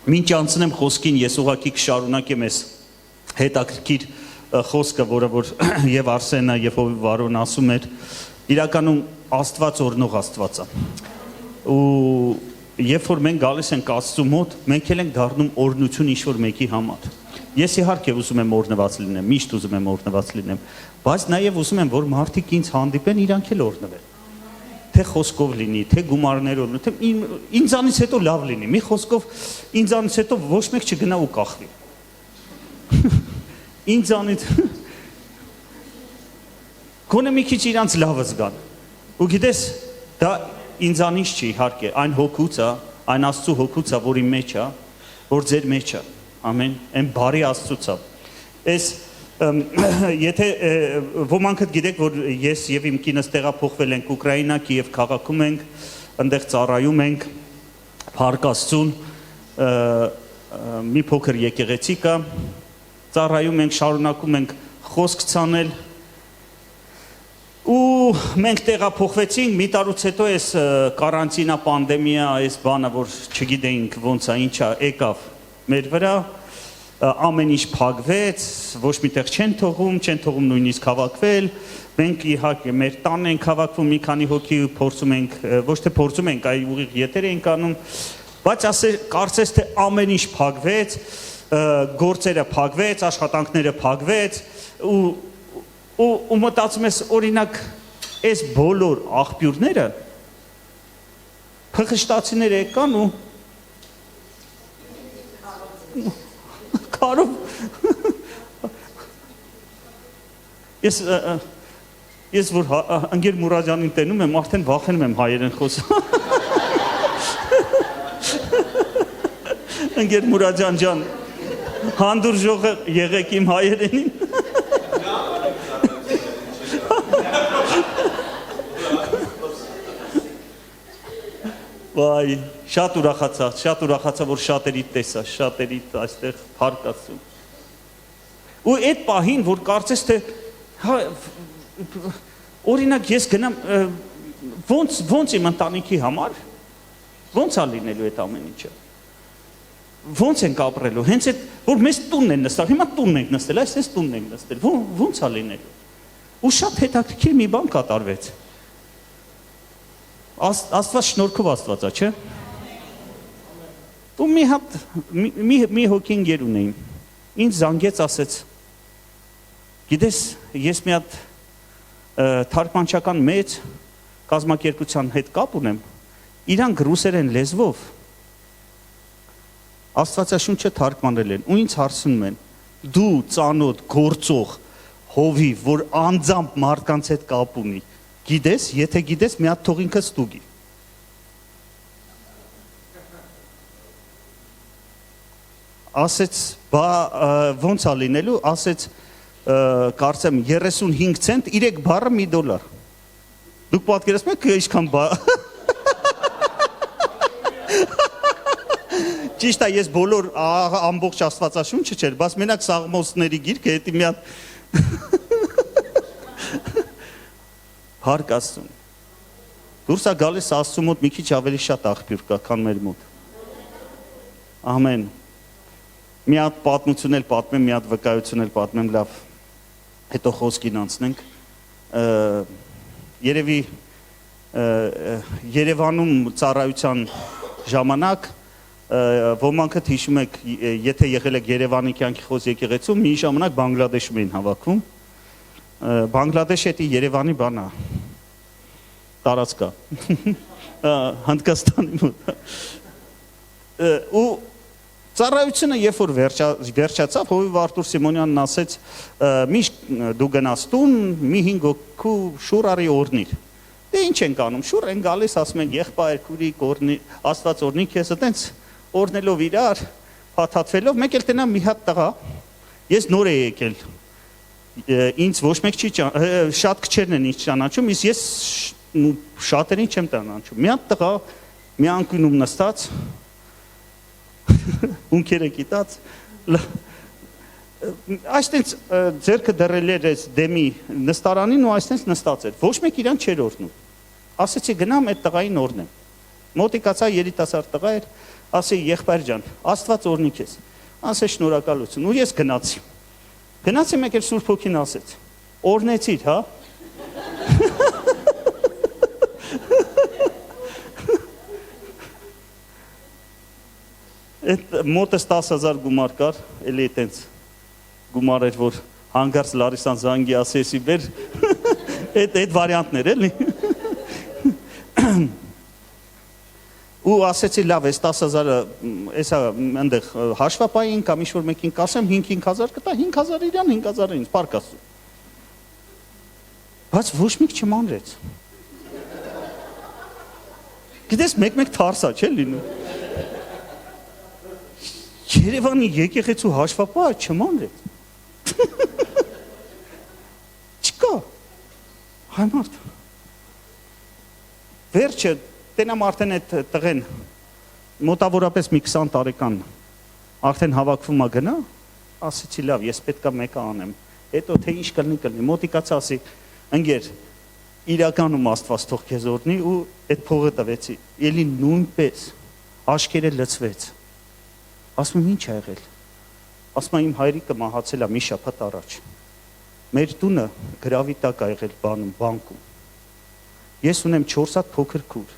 Մինչ անցնեմ խոսքին, ես ուղղակի կշարունակեմ այս հետաքրքիր խոսքը, որը որ եւ Արսենը եւ Վարոն ասում էր, իրականում Աստված օրնող Աստված է։ Ու երբ որ մենք գալիս ենք Աստծու մոտ, մենք էլ ենք դառնում օրնություն ինչ-որ մեկի համար։ Ես իհարկե ուզում եմ օրնված լինեմ, միշտ ուզում եմ օրնված լինեմ, բայց նաեւ ուզում եմ, որ մարդիկ ինձ հանդիպեն, իրանք էլ օրնվեն։ Թե խոսքով լինի, թե գումարներով, թե ինձանից հետո լավ լինի։ Մի խոսքով ինձանից հետո ոչ մեկ չգնա ու կախվի։ Ինձանից գոնե մի քիչ իրանց լավը զգան։ Ու գիտես, դա ինձանից չի, իհարկե, այն հոգուց է, այն Աստծու հոգուց է, որ իմ մեջ է, որ ձեր մեջ է։ Ամեն, այն բարի Աստծուց է։ Այս եթե ոմանքդ գիտեք, որ ես եւ իմ կինս տեղափոխվել ենք Ուկրաինա, Կիև քաղաքում ենք, այնտեղ ծառայում ենք, Փառք Աստծուն, մի փոքր եկեղեցի կա, ծառայում ենք, շարունակում ենք խոսք ցանել, ու մենք տեղափոխվեցինք, մի տարուց հետո այս կարանտինա, պանդեմիա, այս բանը, որ չգիտեինք ոնց է, ինչ է, եկավ մեր վրա, ամեն ինչ փակվեց, ոչ միտեղ չեն թողում նույնիսկ հավաքվել, մենք իհարկե մեր տանն ենք հավաքվում, մի քանի հոգի փորձում ենք, ոչ թե փորձում ենք, այլ ուղիղ եթեր ենք անում, բայց կարծես թե ամեն ինչ փակվեց, գործերը փակվեց, աշխատանքները փակվեց, ու մտածում ես, օրինակ, այս բոլոր աղբյուրները փխշտացիները եկան ու Կարով ես որ ընկեր Մուրադյանին տենում եմ, արդեն վախենում եմ հայերեն խոսալ։ Ընկեր Մուրադյան ջան, հանդուրժողը եղեք իմ հայերենին։ Վայ, շատ ուրախացա, որ շատերիդ տեսա, շատերիդ այստեղ Փառք Աստծուն։ Ու այդ պահին, որ կարծես թե, օրինակ ես գնամ, ոնց իմ ընտանիքի համար, ոնց է լինելու այդ ամեն ինչը, ոնց ենք ապրելու, հենց այդ, որ մեզ տունն են նստել, հիմա տունն ենք նստել, այս տունն ենք նստել, ոնց է լինելու, ու շատ հետաքրքիր մի բան կատարվեց, Աստված շնորհքով Աստված է, չէ՞։ Ու մի հատ մի հոգին գեր ունեին։ Ինձ զանգեց, ասեց. Գիտես, ես մի հատ թարգմանչական մեծ կազմակերպության հետ կապ ունեմ։ Իրանք ռուսերեն լեզվով Աստվածաշունչը թարգմանել են ու ինձ հարցնում են. դու ծանոթ գործող հովիվ, որ անձամբ մարդկանց հետ կապ ունի, գիտես, եթե գիտես, մի հատ թող ինքը ստուգի։ Ասեց, բա ոնց է լինելու, ասեց, կարծեմ 35 ցենտ, 3 բառը $1։ Դուք պատկերացնում եք ինչքան Ճիշտ է, ես բոլոր ամբողջ Աստվածաշունչը չէր, բայց մենակ Սաղմոսների գիրքը, հետի մի հատ Փառք Աստծուն։ Դուրս է գալիս Աստծու մոտ մի քիչ ավելի շատ աղբյուր կա, քան մեր մոտ։ Ամեն։ Մի հատ պատմություն էլ պատմեմ, մի հատ վկայություն էլ պատմեմ, լավ։ Հետո խոսքին անցնենք։ Երևի Երևանում ծառայության ժամանակ ոմանքդ հիշում եք, եթե եղել եք Երևանի կյանքի խոս եկեղեցու, մի ժամանակ Բանգլադեշում էին հավաքում։ Բանգլադեշը դա Երևանի բան է, տարածք է, Հնդկաստանի մոտ։ Ու ծառայությունը երբ որ վերջացավ, հովիվ Արտուր Սիմոնյանն ասեց, միշտ դու գնաս տուն, մի 5 հոգու շուռ արի օրնիր։ Դե ինչ ենք անում, շուռ են գալիս, ասում են եղբայր, քուրիկ, Աստված օրնի քեզ, այտենց օրնելով իրար, փաթաթվելով, մեկ էլ տնա մի հատ տղա, ես նոր եմ եկել, ինձ ոչ մեկ չի շատ քչերն են ինձ ճանաչում, իսկ ես շատերին չեմ ճանաչում։ Մի հատ տղա, մի անկյունում նստած, ունքերը կիտած, այստենց ձերքը դրել էր այս դեմի նստարանին ու այստենց նստած էր։ Ոչ մեկ իրան չէր օրնում։ Ասեցի գնամ այդ տղային օրնեմ։ Մոտիկացա երիտասարդ տղա էր, ասի եղբայր ջան, Աստված օրհնի քեզ։ Ասե շնորհակալություն։ Ու ես գնացի։ Գնացի մեկ էլ Սուրբ Հոգին ասեց. օրհնեցիր, հա։ Այդ մոտս 10,000 գումար կար, էլի այտենց գումար էր, որ հանգարց Լարիսան զանգի ասեցի բեր, այդ վարիանտներ էլի։ Ու ասեցի լավ, այս 10,000-ը, էսա այնտեղ հաշվապային կամ ինչ-որ մեկին կասեմ 5,000 կտա, 5,000 իրան, 5,000 ինձ, պարկ ասում։ Բայց ոչ մեկ չմանրեց։ Գիտես, մեկ-մեկ թարսա, չէ լինում։ Երևանի եկեղեցու հաշվապահը չմանրեց։ Չկա։ Հայմարդ։ Վերջը, տենամ արդեն այդ տղեն, մոտավորապես մի 20 տարեկան, արդեն հավաքվում ա գնա, ասեցի լավ, ես պետքա մեկը անեմ, հետո թե ինչ կլնի, մոտիկացա ասի, ընգեր, իրականում Աստված թող քեզ օրհնի ու այդ փողը տվեցի, էլի նույնպես, աշկերը լցվեց, ասում եմ ինչ ա եղել, ասում եմ իմ հայրիկը մահացել ա մի շաբաթ առաջ, մեր տունը գրավի տակ ա եղել բանում, բանկում, ես ունեմ 4 հատ փոքր քուր,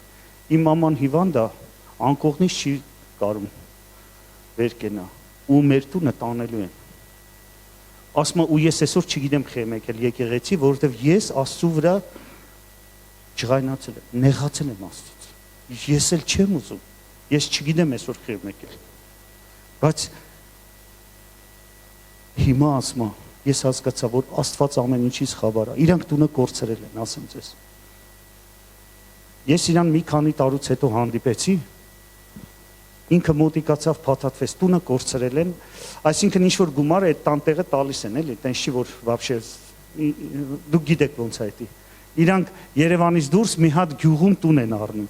իմ մաման հիվանդ ա, անկողնից չի կարում վեր կենա, ու մեր տունը տանելու են, ասում եմ ու ես այսօր չգիտեմ խեմ եկել եկեղեցի, որովհետև ես Աստծու վրա ջղայնացել եմ, նեղացել եմ Աստծուց, ես էլ չեմ ուզում, ես չգիտեմ այսօր խեմ եկել, բայց հիմա ասում եմ, ես հասկացա, որ Աստված ամեն ինչից խաբար ա, իրանք տունը կորցրել են, ասեմ ձեզ, ես իրան մի քանի տարուց հետո հանդիպեցի, ինքը մոտիկացավ փաթաթվեց, տունը կորցրել են, այսինքն ինչ որ գումար է այդ տանտեղը տալիս են, էլի, տենց չի որ вообще դուք գիտեք ոնց է դա։ Իրանք Երևանից դուրս մի հատ գյուղում տուն են առնում։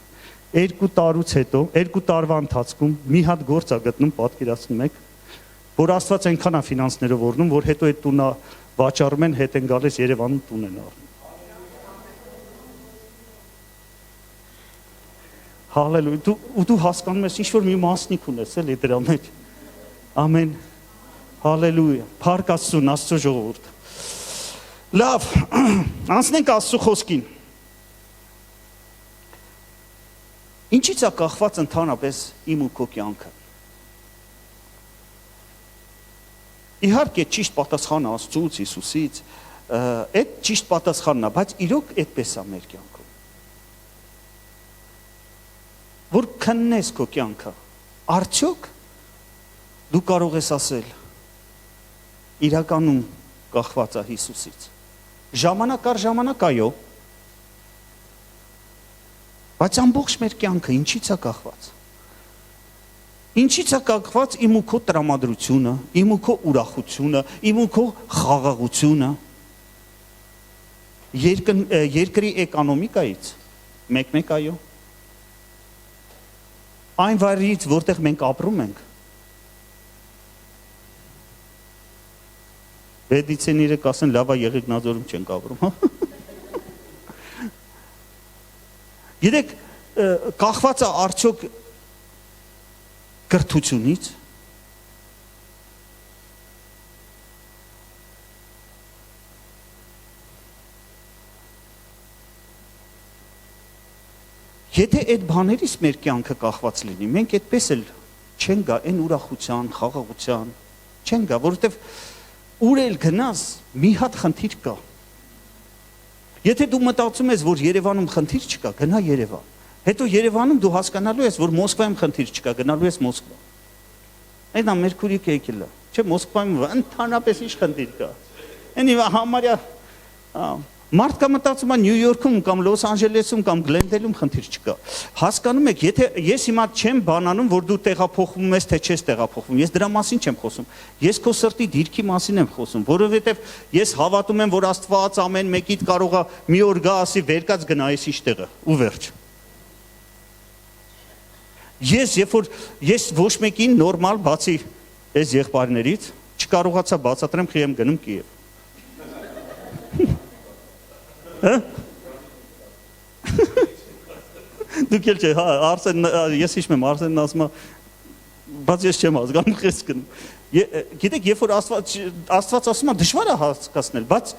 2 տարուց հետո, 2 տարվա ընթացքում մի հատ գործ ա գտնում, պատկերացնում եք, որ Աստված այնքան է ֆինանսներով օրհնում, որ հետո այդ տունը վաճառում են, հետ են գալիս Երևանում տուն են առնում։ Հալելույա, դու հասկանում ես, ինչ-որ մի մասնիկ ունես, էլի դրա մեջ, ամեն, հալելույա, փառք Աստծուն, Աստծո ժողովուրդ, լավ, անցնենք Աստծո խոսքին, ինչից է կախված ընդհանրապես իմ ու քո կյանքը, իհարկե ճիշտ պատասխանը Աստծուց, Հիսուսից, այդ ճիշտ պատասխանն է, բայց իրոք այդպես է մեր կյանքում, որ քննես քո կյանքը, արդյոք դու կարող ես ասել, իրականում կախված է Հիսուսից, ժամանակ առ ժամանակ այո, բայց ամբողջ մեր կյանքը ինչից է կախված, ինչից է կախված իմ ու քո տրամադրությունը, իմ ու քո ուրախությունը, իմ ու քո խաղաղությունը, երկրի էկոնոմիկայից, մեկ-մեկ այո, այն վայրից, որտեղ մենք ապրում ենք, վեդիցեները կասեն, լավա Եղեգնաձորում չենք ապրում, գիտեք, կախված է արդյոք կրթությունից, Եթե այդ բաներից մեր կյանքը կախված լինի, մենք այդպես էլ չեն գա այն ուրախության, խաղաղության, չեն գա, որովհետև ուր էլ գնաս, մի հատ խնդիր կա։ Եթե դու մտածում ես, որ Երևանում խնդիր չկա, գնա Երևան։ Հետո Երևանում դու հասկանալու ես, որ Մոսկվայում խնդիր չկա, գնալու ես Մոսկվա։ Այդ ամերքուրիկ եկել է, չէ, Մոսկվայում ընդհանրապես ինչ խնդիր կա։ Այնի համարյա Մարդկա մտածում է Նյու Յորքում կամ Լոս Անջելեսում կամ Գլենդելում խնդիր չկա։ Հասկանում եք, եթե ես հիմա չեմ բանանում, որ դու տեղափոխվում ես, թե չես տեղափոխվում, ես դրա մասին չեմ խոսում։ Ես քո սրտի դիրքի մասին եմ խոսում, որովհետև ես հավատում եմ, որ Աստված ամեն մեկիդ կարող է մի օր գա ասի վերկաց գնա այս իշտեղը ու վերջ։ Երբ որ ես ոչ մեկին նորմալ բացի այս եղբայրներից չկարողացա բացատրեմ, խի եմ գնում Կիև։ Դուք էլ չէ, հա, Արսեն, ես հիշում եմ, Արսենն ասում է, բայց ես չեմ հասկանում, քեզ կնում։ Գիտեք, երբ որ Աստված ասում է դժվար է հասկացնել, բայց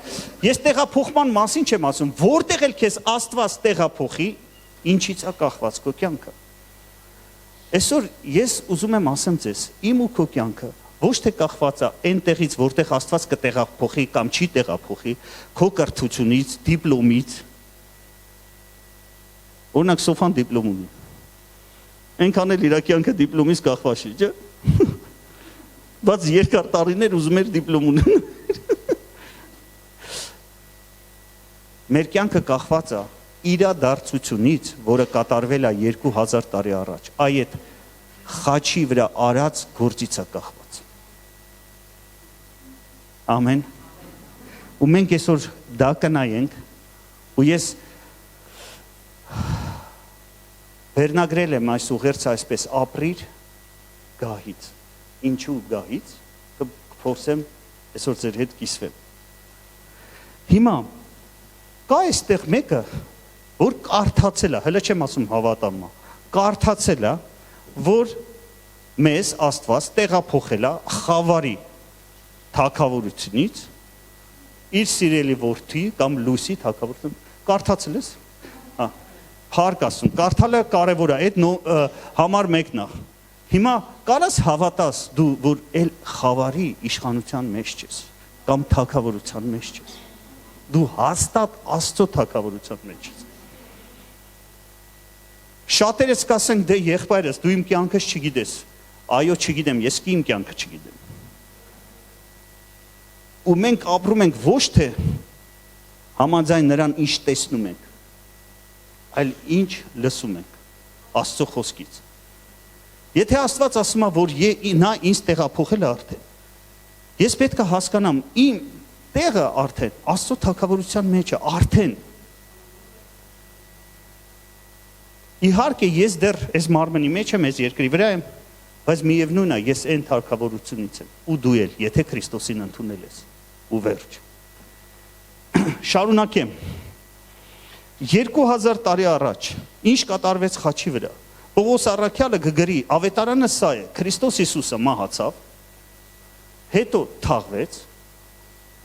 ես տեղափոխման մասին չեմ ասում, որտեղ էլ քեզ Աստված տեղափոխի, ինչից է կախված քո կյանքը։ Այսօր ես ուզում եմ ասեմ ձեզ, իմ ու քո կյանքը ոչ թե կախված է այնտեղից, որտեղ Աստված կտեղափոխի կամ չի տեղափոխի, քո կրթությունից, դիպլոմից։ Օրինակ Սոֆան դիպլոմ ունի։ Այնքան էլ իր կյանքը դիպլոմից կախված չի, չէ՞։ Բայց երկար տարիներ ուզում էր դիպլոմ ունենալ։ Մեր կյանքը կախված է իրադարձությունից, որը կատարվել է 2000 տարի առաջ, այդ խաչի վրա արած գործից է կախված։ Ամեն։ Ու մենք այսօր դա կնայենք, ու ես վերնագրել եմ այս ուղերձը այսպես ապրիր գահից։ Ինչու գահից, կփորձեմ այսօր ձեր հետ կիսվեմ։ Հիմա կա այստեղ մեկը, որ կարդացել է, հələ չեմ ասում հավատամ, կարդացել է, որ մեզ Աստված տեղափոխել է Խավարի թագավորությունից իր սիրելի որդի կամ Լույսի թագավորություն, կարդացել ես։ Փառք ասում, կարդալը կարևոր է, այդ համար մեկն է։ Հիմա կարաս հավատաս դու, որ էլ Խավարի իշխանության մեջ ես, կամ թագավորության մեջ ես։ Դու հաստատ Աստծո թագավորության մեջ ես։ Շատերս կասենք, դե եղբայրս, դու իմ կյանքս չգիտես։ Այո, չգիտեմ, ես իմ կյանքը չգիտեմ։ Ու մենք ապրում ենք ոչ թե համաձայն նրան ինչ տեսնում ենք, այլ ինչ լսում ենք Աստծո խոսքից։ Եթե Աստված ասում է, որ նա ինձ տեղափոխել է արդեն, ես պետք է հասկանամ, իմ տեղը արդեն Աստծո թագավորության մեջ է, արդեն։ Իհարկե ես դեռ այս մարմնի մեջ եմ, այս երկրի վրա եմ, բայց միևնույն է, ես այն թագավորությունից եմ, ու դու էլ, եթե Քրիստոսին ընդունել ես, ու վերջ։ Շարունակեմ։ 2000 տարի առաջ ինչ կատարվեց խաչի վրա։ Պողոս առաքյալը կգրի, ավետարանը սա է, Քրիստոս Հիսուսը մահացավ, հետո թաղվեց,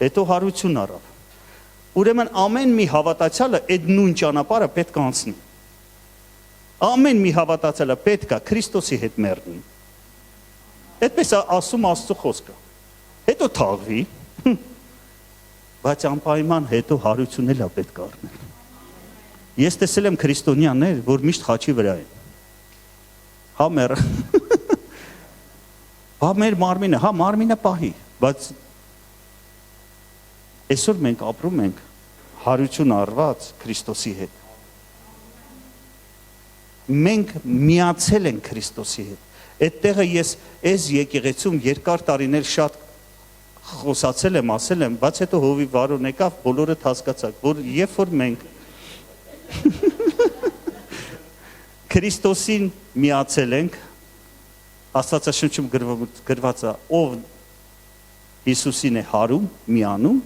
հետո հարություն առավ։ Ուրեմն ամեն մի հավատացյալը այդ նույն ճանապարհը պետք է անցնի։ Ամեն մի հավատացյալը պետք է Քրիստոսի հետ մեռնի։ Այդպես է ասում Աստծո խոսքը։ Հետո թաղվի, բայց անպայման հետո հարություն էլ է պետք է առնել։ Ես տեսել եմ քրիստոնյաներ, որ միշտ խաչի վրա են։ Հա մեր հա մեր մարմինը, հա մարմինը պահի, բայց այսօր մենք ապրում ենք հարություն առված Քրիստոսի հետ։ Մենք միացել ենք Քրիստոսի հետ։ Այդտեղը ես այս եկեղեցում երկար տարիներ շատ խոսացել եմ, ասել եմ, բայց հետո հովիվ վարոն եկավ, բոլորը հասկացաք, որ երբ որ մենք Քրիստոսին միացել ենք, Աստվածաշնչում գրված է, ով Հիսուսին է հարում, միանում,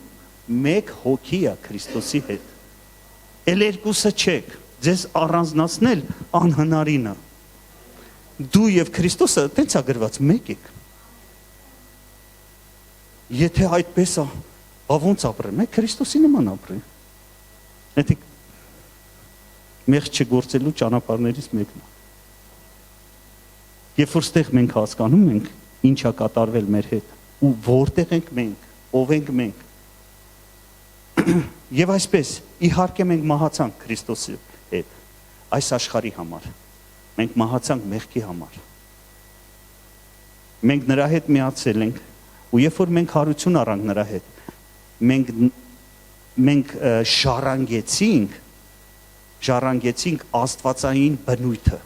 մեկ հոգի է Քրիստոսի հետ։ Էլ երկուսը չեք, ձեզ առանձնացնել անհնարին է։ Դու եւ Քրիստոսը տենց է գրված, մեկ եք։ Եթե այդպես է, ոնց ապրեմ, Քրիստոսի նման ապրեմ։ Եթե մեղք չգործելու ճանապարհներից մեկն է։ Երբ որ ստեղ մենք հասկանում ենք, ինչ է կատարվել մեր հետ, ու որտեղ ենք մենք, ով ենք մենք։ Եվ այսպես, իհարկե մենք մահացանք Քրիստոսի հետ, այս աշխարհի համար։ Մենք մահացանք մեղքի համար։ Մենք նրա հետ միացել ենք, ու երբ որ մենք հարություն առանք նրա հետ, մենք ժառանգեցինք աստվածային բնույթը,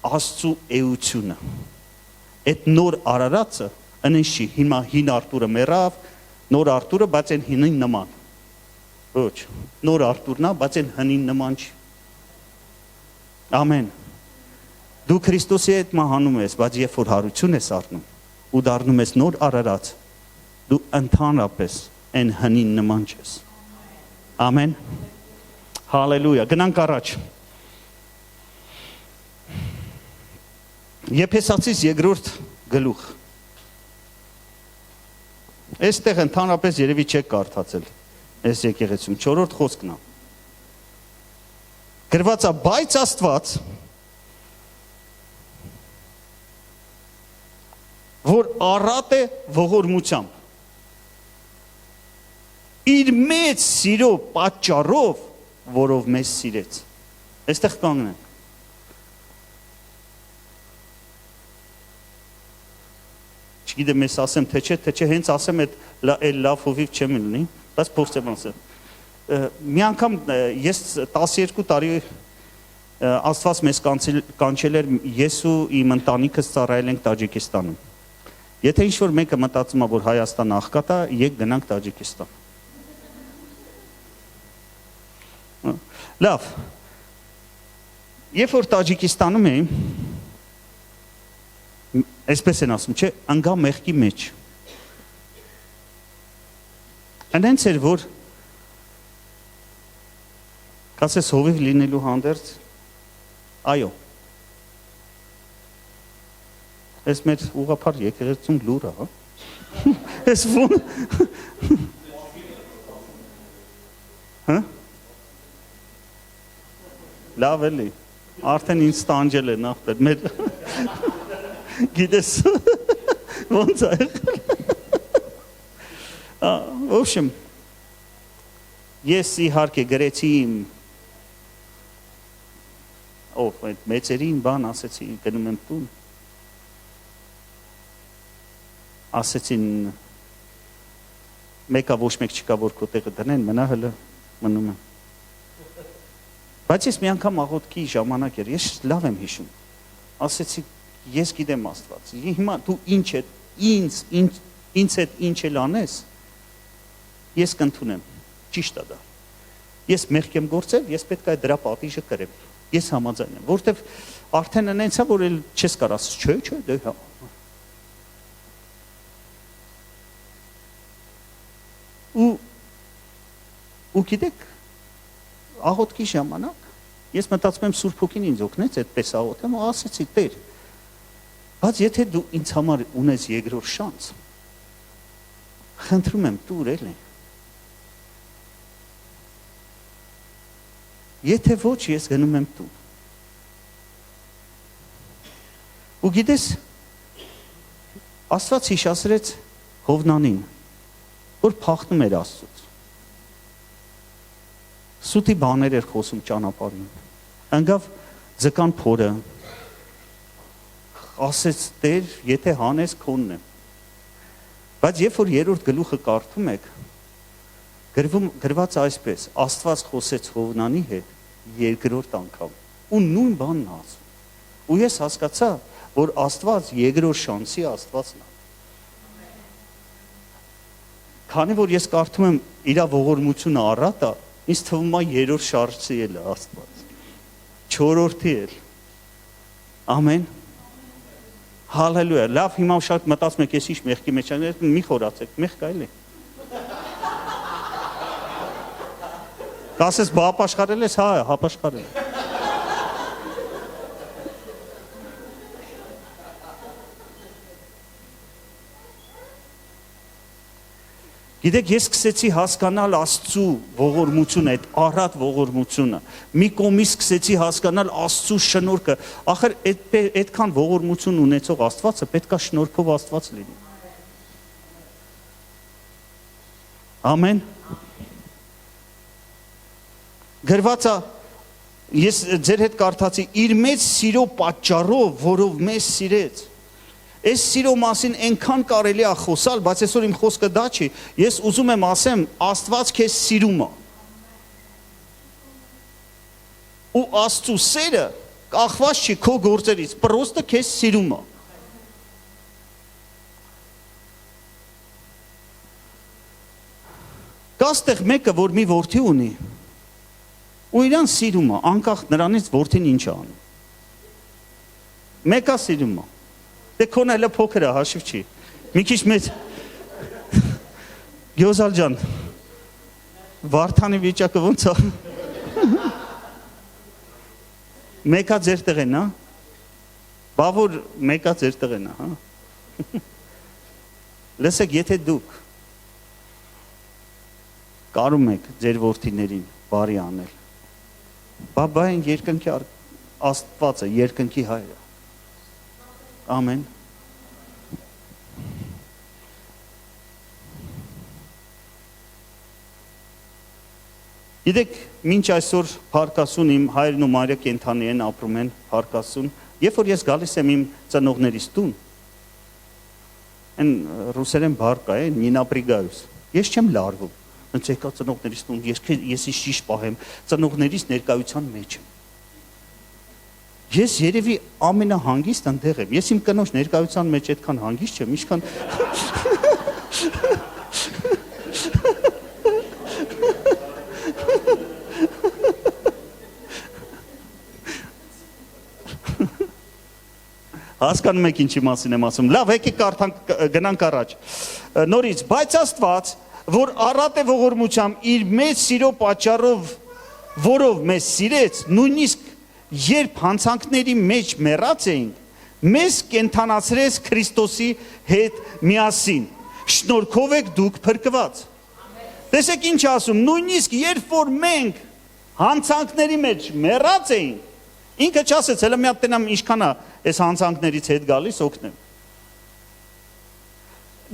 Աստծո էությունը։ Այդ նոր արարածը ընենց չի, հիմա հին Արտուրը մեռավ, նոր Արտուրը, բայց այն հինին նման։ Ոչ, նոր Արտուրն է, բայց այն հնին նման չի։ Ամեն։ Դու Քրիստոսի հետ մահանում ես, բայց երբ որ հարություն ես առնում ու դառնում ես նոր արարած, դու ընդհանրապես այն հնին նման չես։ Ամեն։ Հալելույա, գնանք առաջ։ Եփեսացիս 2-րդ գլուխ։ Այստեղ ընդհանրապես երևի չեք կարդացել։ Այս եկեղեցում 4-րդ խոսքն է։ Գրված է, բայց Աստված, որ առատ է ողորմությամբ, իր մեծ սիրո պատճառով, որով մեզ սիրեց։ Այստեղ կանգնենք։ Չգիտեմ ես ասեմ թե չէ, հենց ասեմ այդ լավ հովիվ չեմ լինի, բայց փորձեմ ասեմ։ Մի անգամ ես 12 տարի Աստված մեզ կանչել էր, ես ու իմ ընտանիքս ծառայել ենք Տաջիկստանում։ Եթե ինչ-որ մեկը մտածում է, որ Հայաստան աղքատ է, եկ գնանք Տաջիկստան։ Լավ, երբ որ Տաջիկստանում էի, այսպես են ասում, չէ, ընկա մեղքի մեջ։ Այնց էր, որ կասես հովիվ լինելու հանդերձ, այո, այս մեր ուղղափառ եկեղեցում լուր է, հա։ Այս ո՞ն։ Հա։ Լավ էլի, արդեն ինձ տանջել է նախպետ, մեր գիտես, ոնց է եղել։ В общем, ես իհարկե գրեցի իմ այդ մեծերին բան ասեցի, գնում եմ տուն, ասեցին մեկա ոչ մեկ չկա, որ քո տեղը դնեն, մնա հլը, մնում եմ։ Բայց ես մի անգամ աղոթքի ժամանակ էր, ես լավ եմ հիշում, ասեցի, ես գիտեմ Աստված, հիմա դու ինձ հետ ինչ էլ անես, ես կընդունեմ, ճիշտ է դա, ես մեղք եմ գործել, ես պետք է դրա պատիժը կրեմ, ես համաձայն եմ, որտև արդեն ընենց է, որ էլ չես կար ասես, չէ, դե հա։ Ու գիտեք, աղոթքի ժամանակ, ես մտածում եմ Սուրբ Հոգին ինձ օգնեց այդպես աղոթեմ ու ասեցի Տեր, բայց եթե դու ինձ համար ունես երկրորդ շանս, խնդրում եմ տուր էլի։ Եթե ոչ, ես գնում եմ տուն։ Ու գիտես, Աստված հիշացրեց Հովնանին, որ փախնում էր Աստծուց։ Սուտի բաներ էր խոսում ճանապարհին։ Ընկավ ձկան փորը, ասեց Տեր, եթե հանես քոնն է։ Բայց երբ որ 3-րդ գլուխը կարդում եք, գրված այսպես, Աստված խոսեց Հովնանի հետ 2-րդ անգամ, ու նույն բանն ասում։ Ու ես հասկացա, որ Աստված 2-րդ շանսի Աստվածն է։ Քանի որ ես կարդում եմ իր ողորմությունը առատ է, ինձ թվում է 3-րդ շարժի էլ է Աստված, 4-րդի էլ, ամեն, հալելույա, լավ հիմա շատ մտածում եք ես ինչ մեղքի մեջ են, մի խորացեք, մեղք այլ է, կասես բա ապաշխարել ես, հա, ապաշխարել է, Գիտեք, ես սկսեցի հասկանալ Աստծու ողորմությունը, այդ առատ ողորմությունը, մի կողմից սկսեցի հասկանալ Աստծու շնորհքը, ախր այդքան ողորմություն ունեցող Աստվածը պետք է շնորհքով Աստված լինի։ Ամեն։ Գրված է, ես ձեր հետ կարդացի, իր մեծ սիրո պատճառով, որով մեզ սիրեց։ Այս սիրո մասին այնքան կարելի է խոսալ, բայց այսօր իմ խոսքը դա չի, ես ուզում եմ ասեմ, Աստված քեզ սիրում է։ Ու Աստծու սերը կախված չի քո գործերից, պրոստը քեզ սիրում է։ Կա ստեղ մեկը, որ մի որդի ունի, ու իրան սիրում է, անկախ նրանից որդին ինչ է անում։ Մեկը սիրում է։ Դե քոնը հələ փոքր է, հաշիվ չի։ Մի քիչ մեծ Գյոզալ ջան, Վարդանի վիճակը ոնց է։ Մեկա ձեր տեղեն, հա։ Բավուր մեկա ձեր տեղեն, հա։ Լսեք, եթե դուք կարում եք ձեր որդիներին բարի անել, բաբա են երկնքի Աստվածը, երկնքի հայրը։ Ամեն։ Գիտեք, մինչ այսօր Փարքասուն իմ հայրն ու Մարիա կենթանի են ապրում են Փարքասուն, երբ որ ես գալիս եմ իմ ծնողներիս տուն, այն ռուսերեն բառ կա, «Не напрягаюсь», ես չեմ լարվում, հենց եկա ծնողներիս տուն, ես ճիշտ պահեմ, ծնողներիս ներկայության մեջ եմ։ Ես երևի ամենահանգիստ ընդեղ եմ, ես իմ կնոջ ներկայության մեջ այդքան հանգիստ չեմ, ինչքան Հասկանում եք ինչի մասին եմ ասում։ Լավ, եկեք գնանք առաջ։ Նորից, բայց Աստված, որ առատ է ողորմությամբ իր մեծ սիրո պատճառով, որով մեզ սիրեց, նույնիսկ երբ հանցանքների մեջ մեռած էինք, մեզ կենթանացրեց Քրիստոսի հետ միասին։ Շնորհքով եք դուք փրկված։ Տեսեք ինչ ասում, նույնիսկ երբ որ մենք հանցանքների մեջ մեռած էինք, ինքը չասեց, հələ մի հատ տենամ ինչքան է այս հանցանքներից հետ գալիս օգնեմ։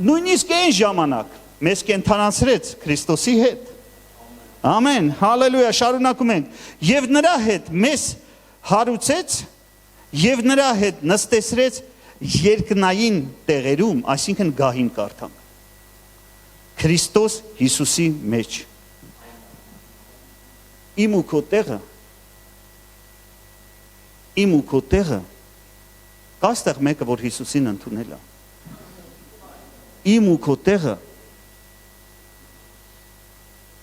Նույնիսկ այն ժամանակ մեզ կենթանացրեց Քրիստոսի հետ։ Ամեն, հալելույա, շարունակում ենք։ Եվ նրա հետ մեզ հարուցեց եւ նրա հետ նստեցրեց երկնային տեղերում, այսինքն գահին կարդամ։ Քրիստոս Հիսուսի մեջ։ Իմ ու քո տեղը կա այստեղ մեկը, որ Հիսուսին ընդունել է։ Իմ ու քո տեղը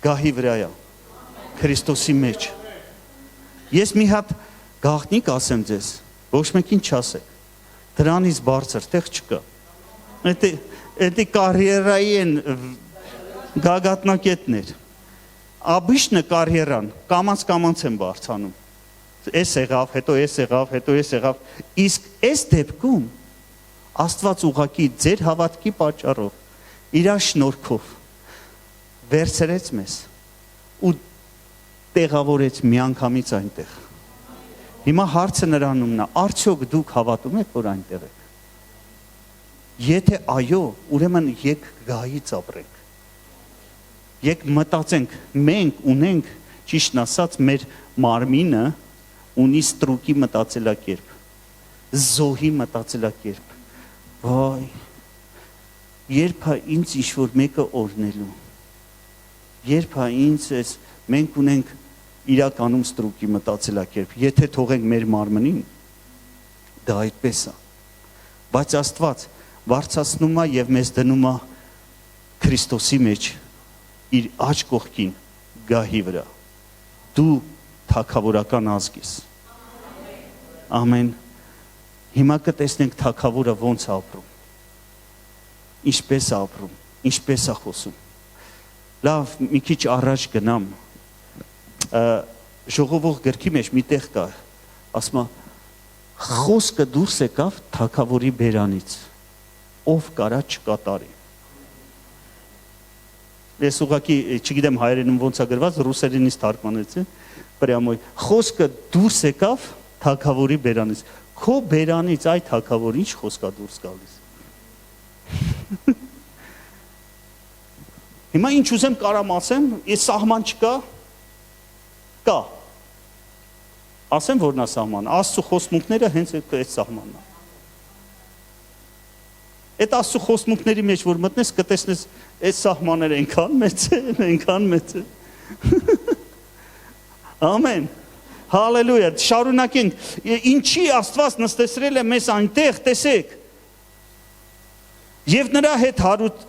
գահի վրա է, Քրիստոսի մեջ։ Ես մի հատ գաղտնիք ասեմ ձեզ, ոչ մեկին չասեք, դրանից բարձր տեղ չկա։ Էդի կարիերայի են գագաթնակետներ։ Обычно կարիերան կամաց են բարձանում։ Էս եղավ, հետո էս եղավ, հետո էս եղավ, իսկ այս դեպքում Աստված ուղղակի ձեր հավատքի պատճառով իր շնորհքով վերցրեց մեզ ու տեղավորեց միանգամից այնտեղ։ Հիմա հարցը նրանումն է, արդյոք դուք հավատում եք, որ այնտեղ եք։ Եթե այո, ուրեմն եք գահից ապրենք։ Եք մտածենք, մենք ունենք, ճիշտն ասած, մեր մարմինը ունի ստրուկի մտածելակերպ, զոհի մտածելակերպ, վայ, երբ է ինձ ինչ-որ մեկը օրնելու, երբ է ինձ ես, մենք ունենք իրականում ստրուկի մտածելակերպ, եթե թողենք մեր մարմնին, դա այդպես է, բայց Աստված վարձացնում է և մեզ դնում է Քրիստոսի մեջ, իր աջ կողքին գահի վրա, դու թագավորական ազգ ես։ Ամեն։ Հիմա կտեսնենք թագավորը ոնց ապրում։ Ինչպես ապրում, ինչպես է խոսում։ Լավ, մի քիչ առաջ գնամ։ Ժողովող գրքի մեջ մի տեղ կա, ասում է, խոսքը դուրս եկավ թագավորի բերանից, ով կարա չկատարի։ Ես ուղղակի չգիտեմ հայերենում ոնց է գրված, ռուսերենից թարգմանեցի։ Прямо խոսքը դուրս եկավ թագավորի բերանից։ Քո բերանից այդ թագավոր ինչ խոսքա դուրս գալիս։ Հիմա ինչ ուզեմ կարամ ասեմ, ես սահման չկա, կա։ Ասեմ որն է սահմանը, Աստծո խոստմունքները հենց այդ սահմանն է։ Այդ Աստծո խոստմունքների մեջ որ մտնես կտեսնես այդ սահմանները այնքան մեծ են։ Ամեն, հալելույա, շարունակենք, ինչի Աստված նստեցրել է մեզ այնտեղ, տեսեք, և նրա հետ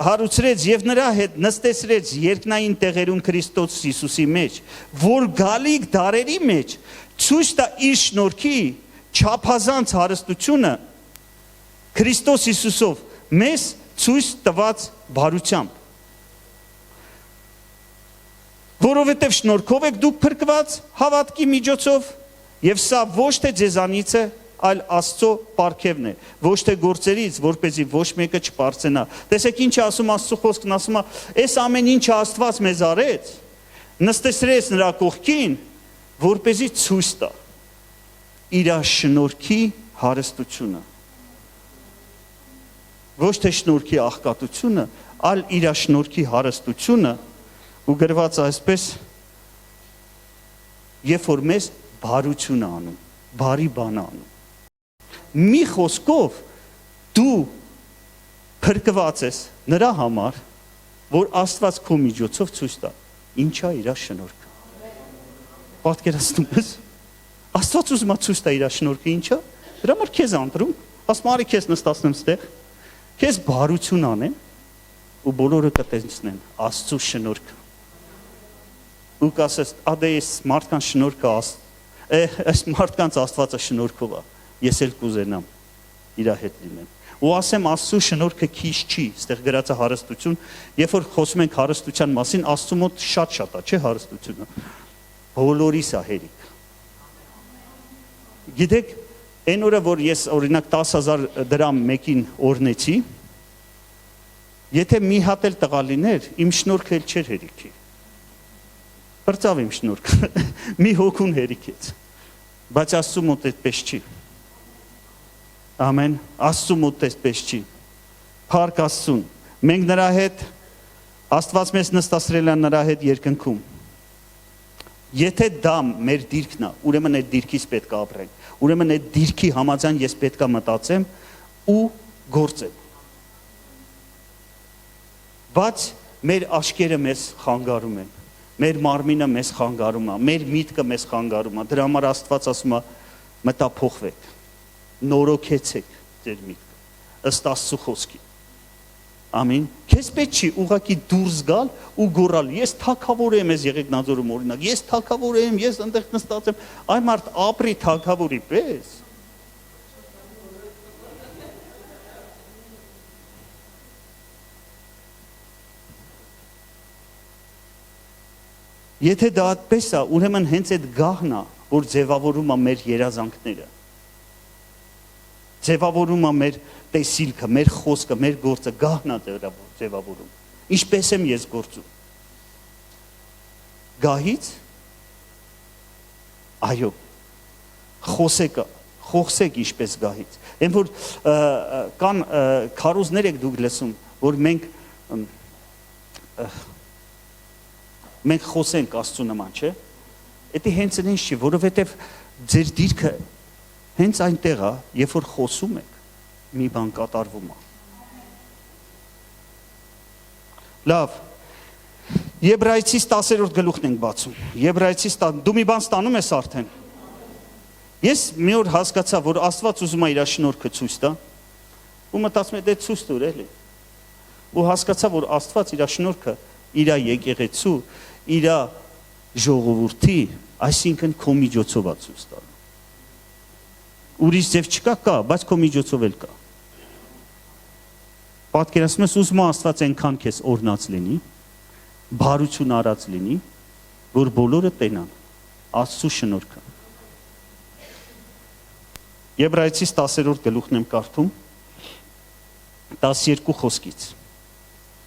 հարուցրեց, և նրա հետ նստեցրեց երկնային տեղերում Քրիստոս Հիսուսի մեջ, որ գալիք դարերի մեջ, ցույց տա իր շնորհքի չափազանց հարստությունը Քրիստոս Հիսուսով մեզ ցույց տված բարությամբ։ Որովհետև շնորհքով եք դուք փրկված հավատքի միջոցով Եվ սա ոչ թե ձեզանից է, այլ Աստծո պարգևն է, ոչ թե գործերից, որպեսզի ոչ մեկը չպարծենա։ Տեսեք ինչ ասում Աստծո խոսքն, ասում է, այս ամեն ինչը Աստված մեզ արեց, նստեցրեց նրա կողքին, որպեսզի ցույց տա իր շնորհքի հարստությունը։ Ոչ թե շնորհքի աղքատությունը, այլ իր շնորհքի հարստությունը, ու գրված այսպես, երբ որ մեզ բարություն է անում, բարի բան է անում։ Մի խոսքով դու փրկված ես նրա համար, որ Աստված քո միջոցով ցույց տա ինչա իր շնորհքը։ Պատկերացնում ես, Աստված ուզում է ցույց տա իր շնորհքը ինչա, դրա համար քեզ ընտրում, ասում արի քեզ նստացնեմ ստեղ, քեզ բարություն անեմ ու բոլորը կտեսնեն Աստծո շնորհքը։ Ու կասես, ադե այս մարդկանց շնորհքը այս մարդկանց Աստվածը շնորհքով է, ես էլ կուզենամ իր հետ լինեմ։ Ու ասեմ Աստծո շնորհքը քիչ չի, այստեղ գրած է հարստություն, երբ որ խոսում ենք հարստության մասին, Աստծո մոտ շատ է, չէ՞ հարստությունը։ Բոլորիս է հերիք։ Գիտեք, այն օրը որ ես օրինակ 10,000 դրամ մեկին օրնեցի, եթե մի հատ էլ տղա լիներ, իմ շնորհքը էլ չէր հերիքի։ Բրծավ իմ շնորհքը, մի հոգուն հերիքեց, բայց Աստծո մոտ այդպես չի։ Ամեն, Աստծո մոտ այդպես չի։ Փառք Աստծուն։ Մենք նրա հետ, Աստված մեզ նստացրել է նրա հետ երկնքում։ Եթե դա մեր դիրքն է, ուրեմն այդ դիրքից պետք է ապրենք։ Ուրեմն այդ դիրքի համաձայն ես պետք է մտածեմ ու գործեմ։ Բայց մեր աչքերը մեզ խանգարում են։ Մեր մարմինը մեզ խանգարում է, մեր միտքը մեզ խանգարում է, դրա համար Աստված ասում է մտափոխվեք, նորոգեցեք ձեր միտքը, ըստ Աստծո խոսքի, ամին, քեզ պետք չի ուղղակի դուրս գալ ու գոռալ, ես թագավոր եմ, ես Եղեգնաձորում օրինակ, ես թագավոր եմ, ես այնտեղ նստած եմ, այ մարդ ապրի թագավորի պես, Եթե դա այդպես է, ուրեմն հենց այդ գահն է, որ ձևավորում է մեր երազանքները։ Ձևավորում է մեր տեսիլքը, մեր խոսքը, մեր գործը, գահն է ձևավորում։ Ինչպես եմ ես գործում։ Գահից, այո, խոսեք ինչպես գահից։ Այն որ կան քարոզներ եք դուք լսում, որ մենք խոսենք Աստծո նման, չէ՞։ Դա հենց այնպես չի, որովհետև ձեր դիրքը հենց այնտեղ է, երբ որ խոսում եք, մի բան կատարվում է։ Լավ։ Եբրայեցիս 10-րդ գլուխն ենք բացում։ Եբրայեցիս դու մի բան ստանում ես արդեն։ Ես մի օր հասկացա, որ Աստված ուզում է իր շնորհքը ցույց տա, ու մտածում եմ, դե ցույց տուր էլի։ Ու հասկացա, որ Աստված իր շնորհքը իր եկեղեցու, իր ժողովրդի, այսինքն քո միջոցով է ցույց տալու։ Ուրիշ ձև չկա, կա, բայց քո միջոցով էլ կա։ Պատկերացնում ես, ուզում է Աստված այնքան քեզ օրհնած լինի, բարություն արած լինի, որ բոլորը տենան Աստծո շնորհքը։ Եբրայեցիս 10-րդ գլուխն եմ կարդում 12 խոսքից։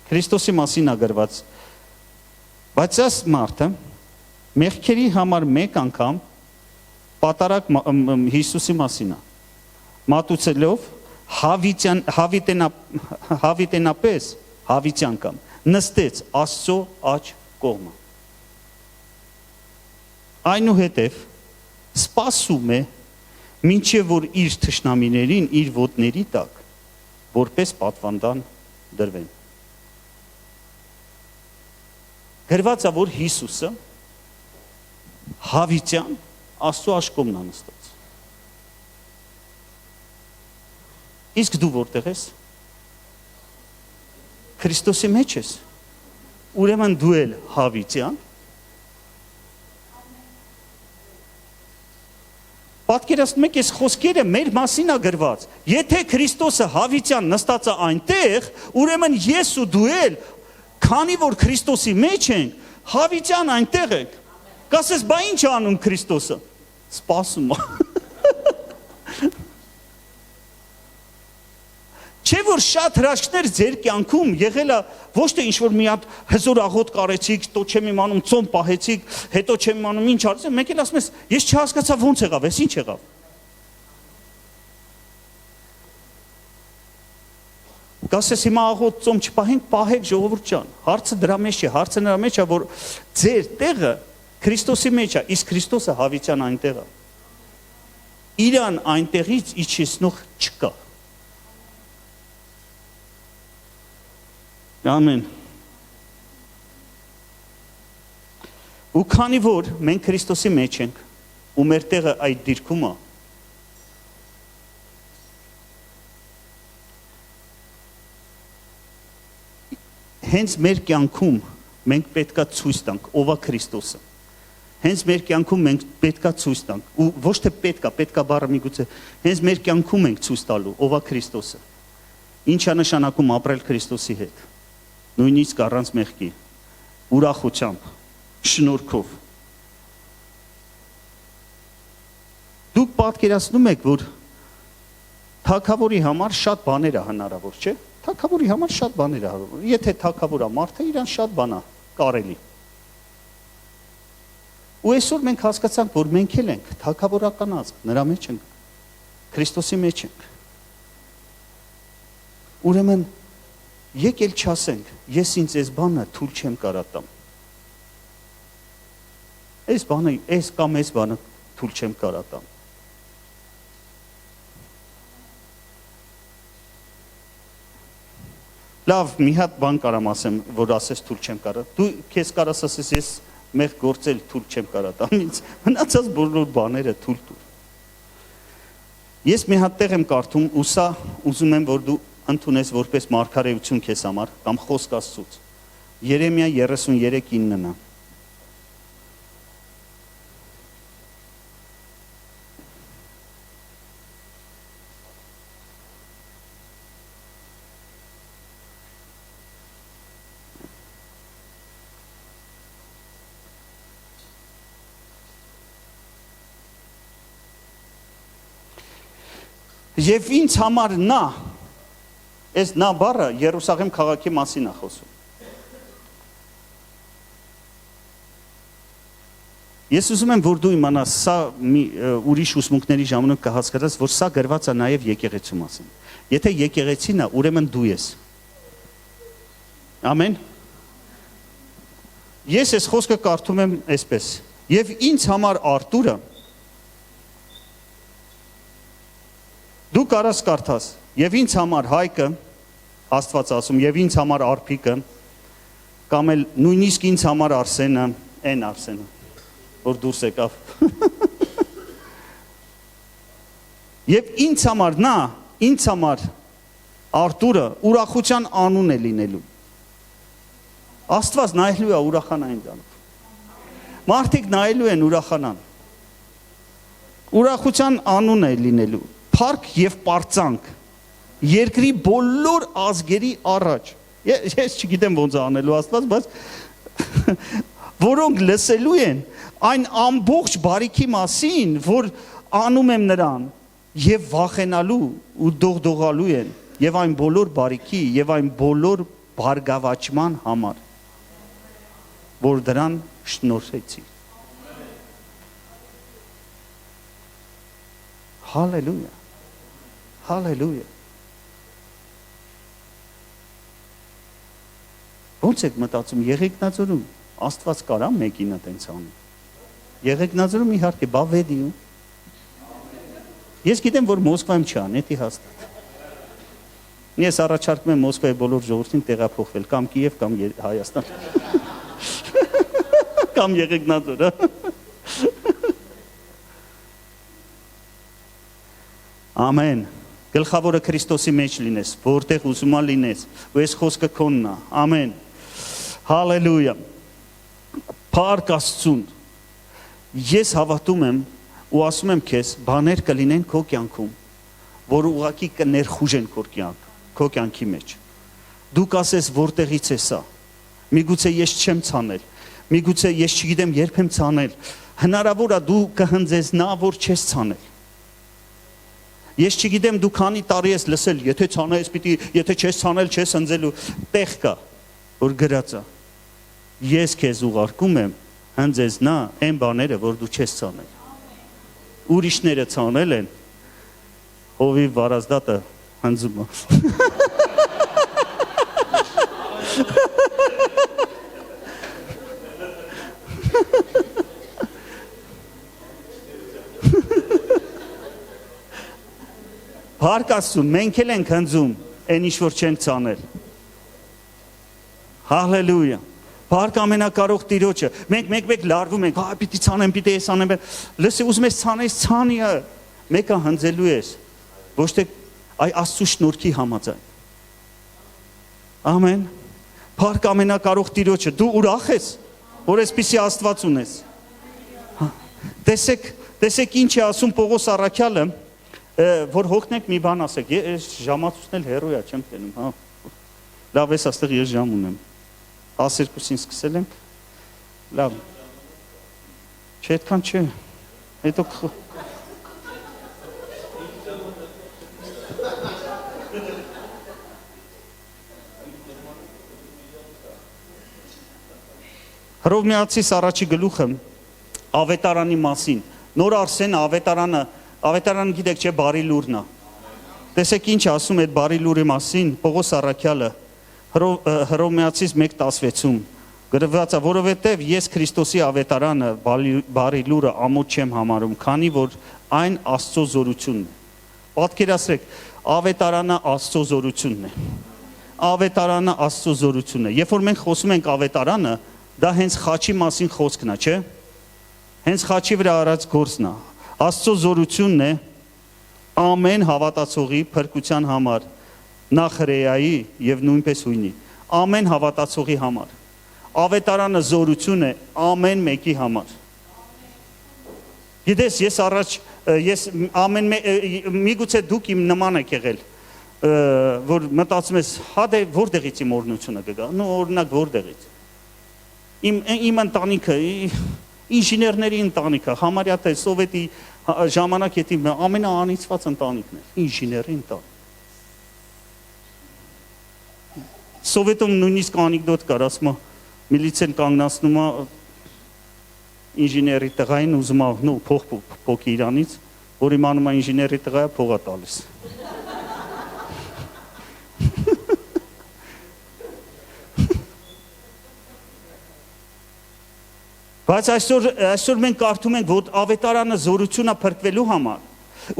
Քրիստոսի մասին է գրված, բայց այս մարդը մեղքերի համար մեկ անգամ պատարակ Հիսուսի մասին է, մատուցելով հավիտենապես հավիտյանքամ նստեց Աստծո աջ կողմը։ Այնուհետև սպասում է, մինչև որ իր թշնամիներին իր ոտների տակ որպես պատվանդան դրվեն։ Գրված է, որ Հիսուսը հավիտյան Աստծո աշկոմն է նստած։ Իսկ դու որտեղ ես։ Քրիստոսի մեջ ես։ Ուրեմն դու էլ հավիտյան։ Պատկերացնում եք, այս խոսքերը մեր մասին է գրված։ Եթե Քրիստոսը հավիտյան նստած է այնտեղ, ուրեմն ես ու դու էլ, քանի որ Քրիստոսի մեջ ենք, հավիտյան այնտեղ ենք։ Կասես, բա ինչ անում Քրիստոսը։ սպասում է։ Չէ որ շատ հրաշքներ ձեր կյանքում եղել է ոչ թե ինչ-որ մի հատ հզոր աղոտ կարեցիք, տո չեմ իմանում ծոմ պահեցիք, հետո չեմ իմանում ինչ արեցիք, մեկ էլ ասում ես, ես չհասկացա ոնց եղավ, ես ինչ եղավ։ Գասես հիմա աղոտ ծոմ չպահենք, պահեք ժողովուրդ ջան։ Հարցը դրա մեջ չէ, հարցը նրա մեջ է, որ ձեր տեղը Քրիստոսի մեջ է, իսկ Քրիստոսը հավիտյան այնտեղ է։ Իրան այնտեղից իջեցնող չկա։ Ամեն։ Ու քանի որ մենք Քրիստոսի մեջ ենք, ու մեր տեղը այդ դիրքում է, հենց մեր կյանքում մենք պետքա ցույց տանք ով է Քրիստոսը։ Հենց մեր կյանքում մենք պետքա ցույց տանք, ու ոչ թե պետքա բառը միգուցե, հենց մեր կյանքում ենք ցույց տալու ով է Քրիստոսը։ Ինչ է նշանակում ապրել Քրիստոսի հետ։ Նույնիսկ առանց մեղքի, ուրախությամբ, շնորհքով։ Դուք պատկերացնում եք, որ թագավորի համար շատ բաներ է հնարավոր, չէ՞։ Թագավորի համար շատ բաներ է հնարավոր։ Եթե թագավոր է մարդը, իրան շատ բան է կարելի։ Ու այսօր մենք հասկացանք, որ մենք էլ ենք թագավորական ազգ, նրա մեջ ենք, Քրիստոսի մեջ ենք։ Ուրեմն եկել չասենք, ես ինձ այս բանը թույլ չեմ կարա տամ։ Այս բանը, այս կամ այս բանը թույլ չեմ կարա տամ։ Լավ, մի հատ բան կարամ ասեմ, որ ասես թույլ չեմ կարա։ Դու քեզ կարաս ասես, ես մեղ գործել թույլ չեմ կարա տամ, ինձ մնացած բոլոր բաները թույլ տուր։ Ես մի հատ տեղ եմ կարդում, ու սա ուզում եմ, որ դու ընդունես որպես մարգարեություն քեզ համար կամ խոսք Աստծուց։ Երեմիա 33:9-ն։ Եվ ինձ համար նա, այս նա բառը Երուսաղեմ քաղաքի մասին է խոսում։ Ես ուզում եմ, որ դու իմանաս, սա ուրիշ ուսմունքների ժամանակ կհասկանաս, որ սա գրված է նաև եկեղեցու մասին։ Եթե եկեղեցին է, ուրեմն դու ես։ Ամեն։ Ես այս խոսքը կարդում եմ այսպես. Եվ ինձ համար Արտուրը դու կարաս կարդաս, եւ ինձ համար Հայկը, Աստված ասում, եւ ինձ համար Արփիկը, կամ էլ նույնիսկ ինձ համար Արսենը, այն Արսենը, որ դուրս եկավ։ Եվ ինձ համար նա, ինձ համար Արտուրը ուրախության անուն է լինելու։ Աստված նայելու է ուրախանային դառնալու։ Մարդիկ նայելու են ուրախանան։ Ուրախության անուն է լինելու։ Փառք եւ պարծանք երկրի բոլոր ազգերի առաջ։ Ես չգիտեմ ոնց անելու Աստված, բայց որոնք լսելու են այն ամբողջ բարիքի մասին, որ անում եմ նրան, եւ վախենալու ու դողդողալու են, եւ այն բոլոր բարիքի եւ այն բոլոր բարգավաճման համար, որ դրան շնորհեցի։ Հալելույա։ Հալելույա։ Ոնց եք մտածում Եղեգնաձորում Աստված կարա մեկինը տենց անի։ Եղեգնաձորում իհարկե բա վեդիու։ Ես գիտեմ, որ Մոսկվայում չան, էդի հաստատ։ Ես առաջարկում եմ Մոսկվայի բոլոր ժողովրդին տեղափոխվել կամ Կիև կամ Հայաստան։ Կամ Եղեգնաձորը։ Ամեն։ Գլխավորը Քրիստոսի մեջ լինես, որտեղ ուզում ա լինես, ու այս խոսքը քոնն է։ Ամեն։ Հալելույա։ Փառք Աստծուն։ Ես հավատում եմ ու ասում եմ քեզ, բաներ կլինեն քո կյանքում, որ ուղղակի կներխուժեն քո կյանքի մեջ։ Դու կասես, որտեղից է սա։ Միգուցե ես չեմ ցանել, միգուցե ես չգիտեմ երբ եմ ցանել, հնարավոր է դու կհնձես նա, որ չես ցանել։ Ես չգիտեմ դու քանի տարի ես լսել, եթե ցանես պիտի, եթե չես ցանել, չես հնձելու, տեղ կա, որ գրած է։ Ես քեզ ուղարկում եմ, հնձես նա այն բաները, որ դու չես ցանել։ Ուրիշները ցանել են, հովիվ վարազդատը հնձում է։ Հարկ Աստծուն, մենք էլ ենք հնձում, այն ինչ որ չենք ցանել։ Հալելույա։ Հարկ ամենակարող Տիրոջը, մենք մեկ-մեկ լարվում ենք, պիտի ցանեմ, պիտի ես անեմ, լսի ուզում ես ցանես, ցանի, մեկը հնձելու ես, ոչ թե այ Աստծու շնորհքի համաձայն։ Ամեն։ Հարկ ամենակարող Տիրոջը, դու ուրախ ես, որ այսպիսի Աստված ունես։ Տեսեք ինչ է ասում Պողոս Առաքյալը, որ հոգնեք մի բան ասեք, ես ժամացուցն էլ հեռու է, չեմ տենում, հա։ Լավ ես աստեղ ես ժամ ունեմ։ 12-ին սկսել ենք։ Լավ։ Չէ, այդքան չէ։ Հետո Հռոմեացիս առաջի գլուխը ավետարանի մասին։ Նոր Արսեն ավետարանը գիտեք չէ բարի լուրն է։ Տեսեք ինչ ասում այդ բարի լուրի մասին Պողոս Առաքյալը Հռոմեացիս 1:16-ում գրված է, որովհետև ես Քրիստոսի ավետարանը բարի լուրը ամոթ չեմ համարում, քանի որ այն Աստծո զորությունն է։ Պատկերացրեք, ավետարանը Աստծո զորությունն է։ Ավետարանը Աստծո զորությունն է։ Երբ որ մենք խոսում ենք ավետարանը, դա հենց խաչի մասին խոսքն է, չէ՞։ Հենց խաչի վրա արած գործն է։ Աստծո զորությունն է ամեն հավատացողի փրկության համար, նախ հրեայի եւ նույնպես հույնի, ամեն հավատացողի համար։ Ավետարանը զորություն է ամեն մեկի համար։ Գիտես, ես ամեն միգուցե դուք իմ նման եք եղել, որ մտածում ես, հա դե որտեղից իմ օրհնությունը կգա։ Ну օրինակ որտեղից։ Իմ ընտանիքը ինժեներների ընտանիքը, համարյա թե սովետի ժամանակ հետի ամենաանիծված ընտանիքն էր, ինժեների ընտանիք։ Սովետում նույնիսկ անեկդոտ կար, ասում է, միլիցիան կանգնացնում է ինժեների տղային ուզում է փող փոքի իրանից, որ իմանում է ինժեների տղայը փող է տալիս։ Բայց այսօր մենք կարդում ենք, որ ավետարանը զորությունը փրկվելու համար,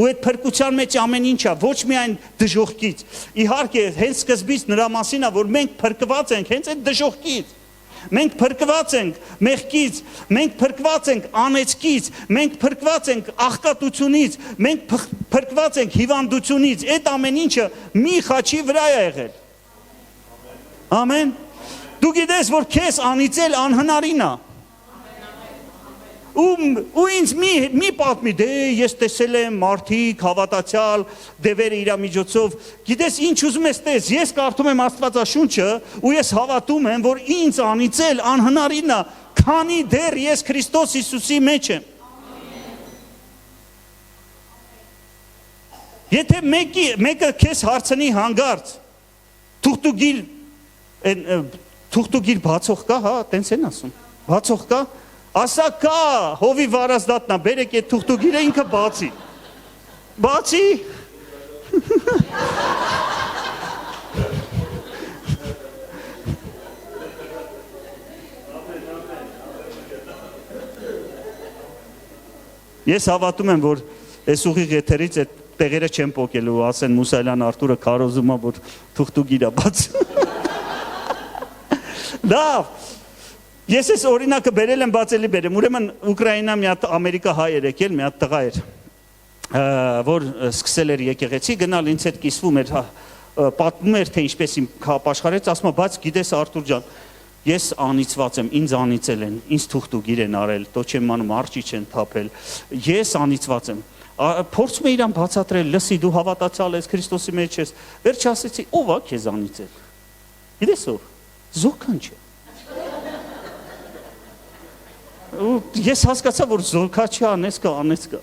ու այդ փրկության մեջ ամեն ինչ է, ոչ միայն դժոխքից։ Իհարկե, հենց սկզբից նրա մասին է, որ մենք փրկված ենք հենց այդ դժոխքից։ Մենք փրկված ենք մեղքից, մենք փրկված ենք անեծքից, մենք փրկված ենք աղքատությունից, մենք փրկված ենք հիվանդությունից։ Այդ ամեն ինչը մի խաչի վրա է եղել։ Ամեն։ Դու գիտես, որ քեզ անիծել անհնարին է։ Ու ինձ մի պատմի, դե ես տեսել եմ մարդիկ, հավատացյալ, դևերը իրա միջոցով, գիտես ինչ ուզում ես տես, ես կարդում եմ Աստվածաշունչը ու ես հավատում եմ, որ ինձ անիծել անհնարին է, քանի դեռ ես Քրիստոս Հիսուսի մեջ եմ։ Եթե մեկը քեզ հարցնի հանգարց, թուղթուգիր բացող կա, հա, տենց են ասում, բացող կա, ասա կա, հովի վարազդատնա, բերեք այդ թուղթուգիրը ինքը բացի։ Բացի։ Ես հավատում եմ, որ այս ուղիղ եթերից այդ տեղերը չեմ պոկելու, ասեն Մուսայելյան Արտուրը քարոզում է, որ թուղթուգիրը բացի։ Լավ։ Ես այս օրինակը բերել եմ բացելի բերեմ, ուրեմն Ուկրաինա մի հատ Ամերիկա հայ էր եկել, մի հատ տղա էր, որ սկսել էր եկեղեցի, գնալ ինձ հետ կիսվում էր, պատմում էր, թե ինչպես իմ ապաշխարեց, ասում է, բայց գիտես Արտուր ջան, ես անիծված եմ, ինձ անիծել են, ինձ թուղթուգիր են արել, տո չեմ անում, արջի չեն թափել, ես անիծված եմ, փորձում է իրան բացատրել, լսի դու հավատացյալ ես, Քրիստոսի մեջ ես, վերջ ասեցի, ով է քեզ անիծել, գիտես ով, Զոքան չէ։ Ու ես հասկացա, որ զորքա չի անես կա, անես կա։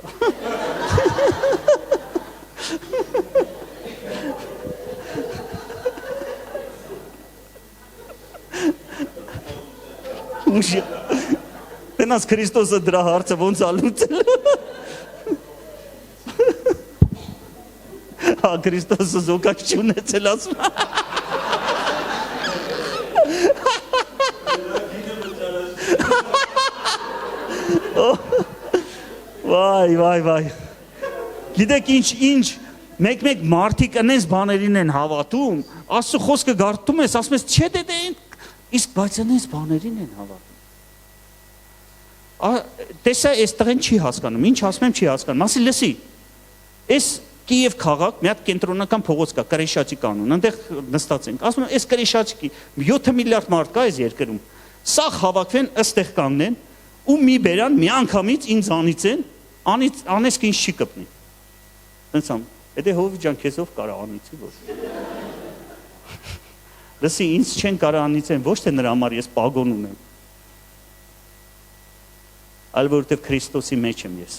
Ուժի։ Տենաս Քրիստոսը դրա հարցը ոնց ալուծել։ Հա Քրիստոսը զոքա չունեցել ասում։ Վայ։ Գիտեք ինչ մեկ մարդիկ անես բաներին են հավատում, Աստծո խոսքը գարտում ես, ասում ես չէ դե իսկ բայց անես բաներին են հավատում։ Տեսա այս տղեն չի հասկանում, ինչ ասում եմ չի հասկանում, ասի լսի, այս Կիև քաղաք մի հատ կենտրոնական փողոց կա, Կրեշաչի կանոն, այնտեղ նստած ենք, ասում եմ այս Կրեշաչի 7 միլիարդ մարդ կա այս երկրում, սա հավաքվեն ըստեղ կանգնեն ու մի բերան մի անգամից ինձ անիծեն, անես կինչ չի կպնի։ Տենց ամ, դե հովի ջան քեզով կարա անիծի ոչ։ Լսի ինձ չեն կարա անիծեն, ոչ թե նրա համար ես պագոն ունեմ։ Այլ որովհետև Քրիստոսի մեջ եմ ես։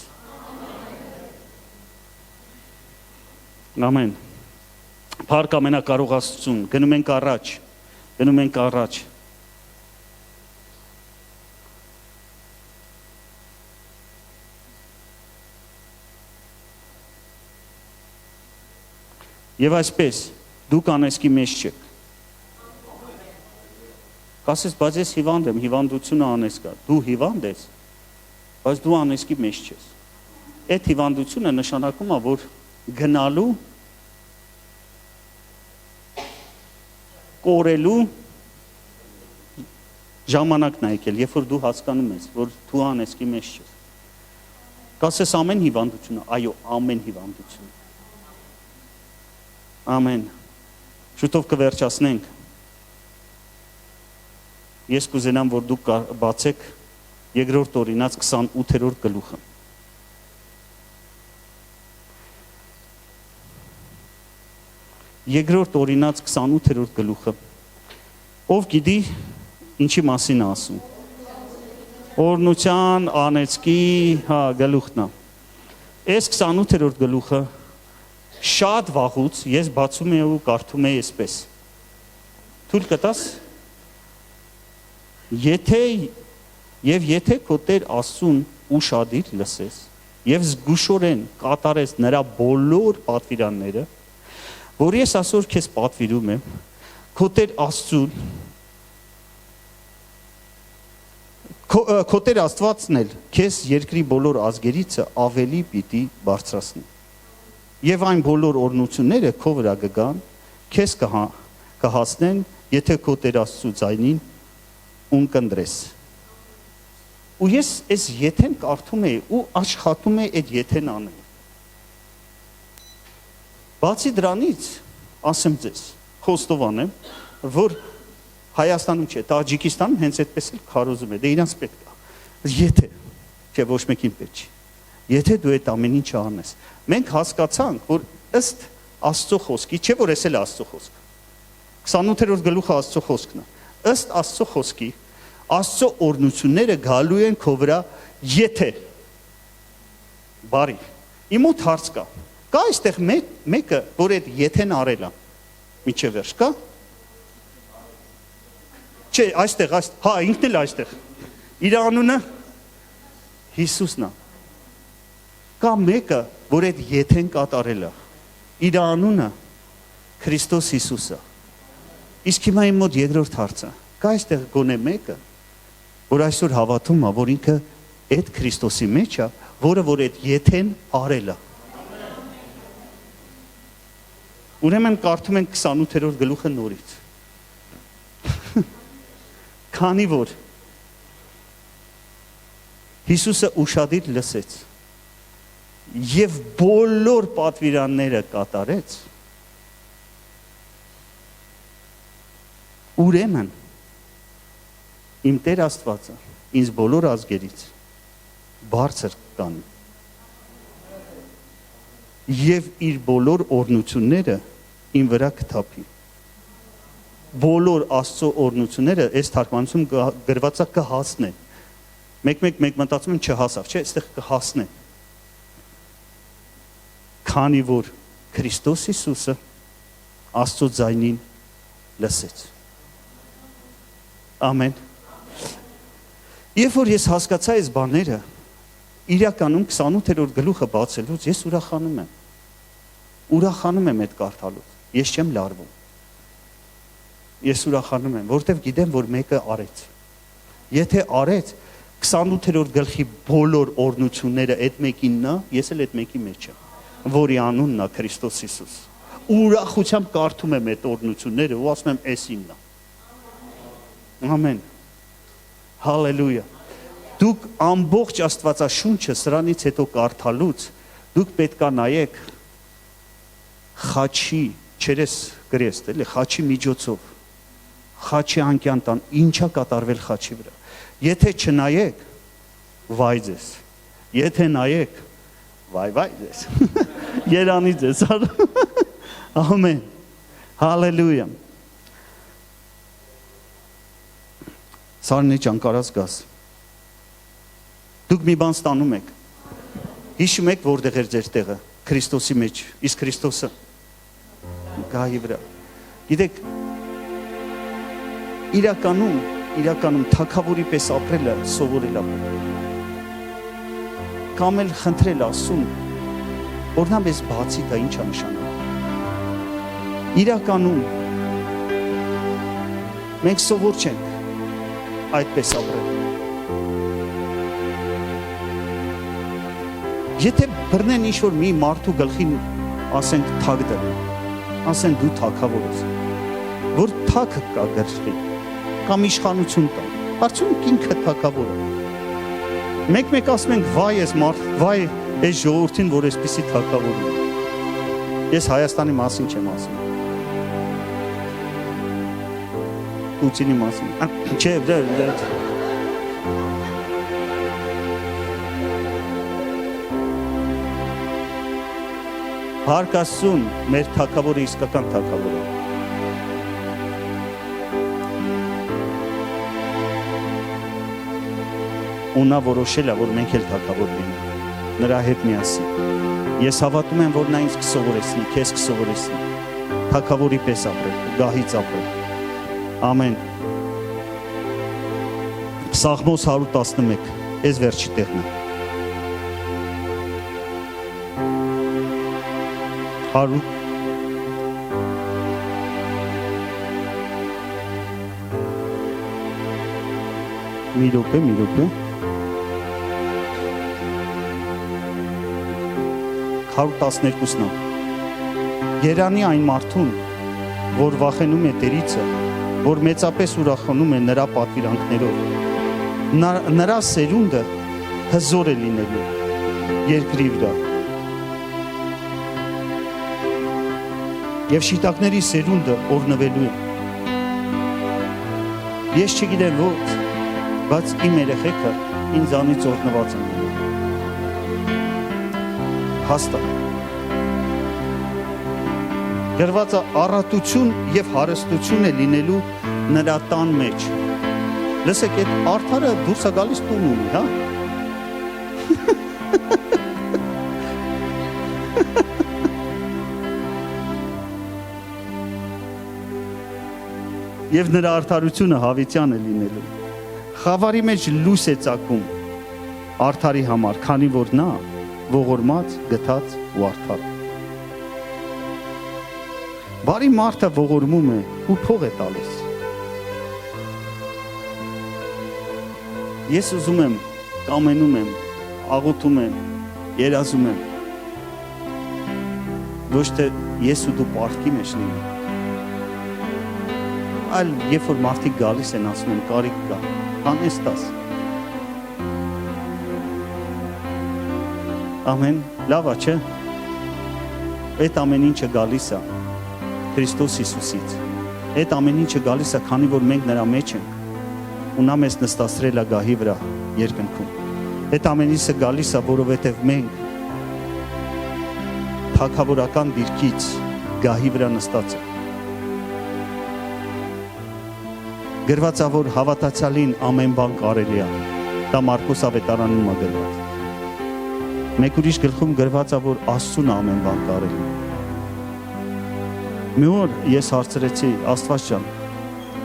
Ամեն։ Փառք ամենակարող Աստծուն, գնում ենք առաջ։ Եվ այսպես, դուք անեսքի մեջ չեք։ Կասես, բայց ես հիվանդ եմ, հիվանդությունը անես կա։ Դու հիվանդ ես, բայց դու անեսքի մեջ չես։ Այդ հիվանդությունը նշանակում է, որ գնալու, կորելու ժամանակն է եկել, երբ որ դու հասկանում ես, որ դու անեսքի մեջ չես։ Կասես ամեն հիվանդությունը, այո, ամեն հիվանդությունը։ Ամեն։ Շուտով կվերջացնենք։ Ես կուզենամ, որ դուք բացեք Երկրորդ օրինաց 28-րդ գլուխը։ Երկրորդ օրինաց 28-րդ գլուխը։ Ով գիտի ինչի մասին է ասում։ Օրնության, անեծքի, հա, գլուխն է։ Այս 28-րդ գլուխը շատ վաղուց ես բացում եմ ու կարդում եմ այսպես։ Թույլ կտաս։ Եթե քո Տեր Աստծուն ուշադիր լսես եւ զգուշորեն կատարես նրա բոլոր պատվիրանները, որ ես այսօր քեզ պատվիրում եմ, քո Տեր Աստծուն քո Տեր Աստվածն էլ քեզ երկրի բոլոր ազգերիցը ավելի պիտի բարձրացնի։ Եվ այն բոլոր օրհնությունները քո վրա կգան, քեզ կհասնեն, եթե քո Տեր Աստծու ձայնին ունկնդրես։ Ու ես այս եթեն կարդում եի ու աշխատում եի այդ եթեն անել։ Բացի դրանից, ասեմ ձեզ, խոստովան եմ, որ Հայաստանում չէ, Տաջիկստանում հենց այդպես էլ քարոզում է, դե իրանց պետք է։ Եթե, չէ ոչ մեկին պետք չի։ Եթե դու այդ ամեն ինչը անես։ Մենք հասկացանք, որ ըստ Աստծո խոսքի, չէ որ էս էլ Աստծո խոսքը։ 28-րդ գլուխը Աստծո խոսքն է։ Ըստ Աստծո խոսքի, Աստծո օրհնությունները գալու են քո վրա, եթե բարի։ Իմ մոտ հարց կա։ Կա այստեղ մեկը, որ այդ եթեն արել է։ Միջև վերջ կա։ Չէ, այստեղ, հա, ինքն էլ այստեղ։ Իր անունը Հիսուսն է։ Կա մեկը, որ այդ եթեն կատարել է։ Իր անունը Քրիստոս Հիսուսը։ Իսկ հիմա իմ մոտ երկրորդ հարցը։ Կա այստեղ գոնե մեկը, որ այսօր հավատում է, որ ինքը այդ Քրիստոսի մեջ է, որը որ այդ եթեն արել է։ Ուրեմն կարդում ենք 28-րդ գլուխը նորից։ Քանի որ Հիսուսը ուշադիր լսեց եւ բոլոր պատվիրանները կատարեց, ուրեմն իմ Տեր Աստվածը ինձ բոլոր ազգերից բարձր կանի եւ իր բոլոր օրհնությունները իմ վրա կթափի։ Բոլոր Աստծո օրհնությունները այս թարգմանությունում գրված է կհասնեն։ Մեկ մտածում են չհասավ, չէ, այստեղ կհասնե։ Քանի որ Քրիստոս Հիսուսը Աստծո ձայնին լսեց։ Ամեն։ Երբ որ ես հասկացա այս բաները, իրականում 28-րդ գլուխը բացելուց ես ուրախանում եմ։ Ուրախանում եմ այդ կարդալուց։ Ես չեմ լարվում։ Ես ուրախանում եմ, որովհետև գիտեմ, որ մեկը արեց։ Եթե արեց 28-րդ գլխի բոլոր օրհնությունները այդ մեկինն է, ես էլ այդ մեկի մեջ եմ, որի անունն է Քրիստոս Հիսուս։ Ուրախությամբ կարդում եմ այդ օրհնությունները ու ասում եմ, «Էս իմն է»։ Ամեն։ Հալելույա։ Դուք ամբողջ Աստվածաշունչը սրանից հետո կարդալուց, դուք պետք է նայեք խաչի, չերես գրեստ, էլի, խաչի միջոցով, խաչի անկյան տան, ինչա կատարվել խաչի վրա։ Եթե չնայեք, վայ ձեզ, եթե նայեք, վայ ձեզ, երանի ձեզ, ամեն, հալելույա։ Սարնի ճան կարած գազ, դուք մի բան ստանում եք, հիշում եք որտեղ էր ձեր տեղը, Քրիստոսի մեջ, իսկ Քրիստոսը գահի վրա։ Գիտեք, իրականում թագավորի պես ապրելը սովորել է։ Կամ էլ խնդրել ասում, որ նա մեզ բացի դա ինչ է նշանակում։ Իրականում մենք սովոր չենք այդպես ապրել։ Եթե բռնեն ինչ-որ մի մարդու գլխին ասենք թագ դրեն, ասեն դու թագավոր ես, որ թագը կա գլխի, կամ իշխանություն տա, արդյունք ինքը թագավոր է։ Մեկ ասում ենք վայ ես մարդ, վայ այս ժողովրդին, որ այսպիսի թագավոր է։ Ես Հայաստանի մասին չեմ ասում։ Պուտինի մասին։ Չէ, Հարկ Աստծուն, մեր թագավորը իսկական թագավոր է։ Ու նա որոշել է, որ մենք էլ թագավոր լինենք, նրա հետ միասին։ Ես հավատում եմ, որ նա ինձ կսովորեցնի, քեզ կսովորեցնի, թագավորի պես ապրել, գահից ապրել։ Ամեն։ Սաղմոս 111, այս վերջի տեղն է։ 100 մի րոպե 112-ն է։ Երանի այն մարդուն, որ վախենում է Տերիցը, որ մեծապես ուրախանում է նրա պատվիրանքներով, նրա սերունդը հզոր է լինելու երկրի վրա։ Եվ շիտակների սերունդը օրնվելու է։ Ես չգիտեմ ոնց, բայց իմ երեխեքը ինձանից օրնված են։ Հաստատ։ Գրված է առատություն եւ հարստություն է լինելու նրա տան մեջ։ Լսեք, այդ արդարը դուրս է գալիս տուն ունի, հա։ Եվ նրա արդարությունը հավիտյան է լինելու։ Խավարի մեջ լույս է ծագում արդարի համար, քանի որ նա ողորմած, գթած ու արդար։ Բարի մարդը ողորմում է ու փող է տալիս։ Ես ուզում եմ, կամենում եմ, աղոթում եմ, երազում եմ, ոչ թե ես ու դու պարտքի մեջ լինենք, այլ երբ որ մարդիկ գալիս են ասում են կարիք կա, անես տաս։ Ամեն, լավ է, չէ։ Այդ ամեն ինչը գալիս է Քրիստոս Հիսուսից։ Այդ ամեն ինչը գալիս է, քանի որ մենք նրա մեջ ենք, ու նա մեզ նստացրել է գահի վրա երկնքում։ Այդ ամեն ինչը գալիս է, որովհետև մենք թագավորական դիրքից գահի վրա նստած ենք։ Գրված է, որ հավատացյալին ամեն բան կարելի է։ Դա Մարկոս ավետարանում է գրված։ Մեկ ուրիշ գլխում գրված է, որ Աստծուն ամեն բան կարելի։ Մի օր ես հարցրեցի Աստված ջան,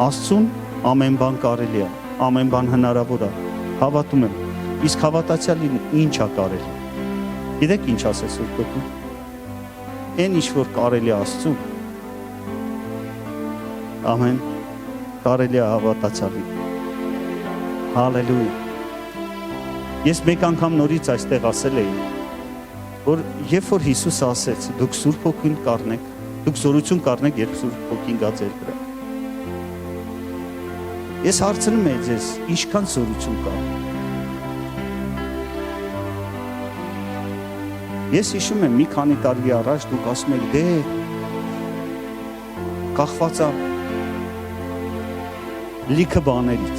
Աստծուն ամեն բան կարելի է, ամեն բան հնարավոր է։ Հավատում եմ, իսկ հավատացյալին ինչ է կարելի։ Գիտեք ինչ ասեց Սուրբ Գրքում։ Այն ինչ որ կարելի է Աստծուն, ամեն կարելի է հավատացյալին։ Հալելույա։ Ես մեկ անգամ նորից այստեղ ասել էի, որ երբ որ Հիսուսը ասեց, դուք Սուրբ Հոգին կառնեք, դուք զորություն կառնեք, երբ Սուրբ Հոգին գա ձեր վրա։ Ես հարցնում եմ ձեզ, ինչքան զորություն կա։ Ես հիշում եմ մի քանի տարի առաջ դուք ասում եք, դե կախված է լիքը բաներից։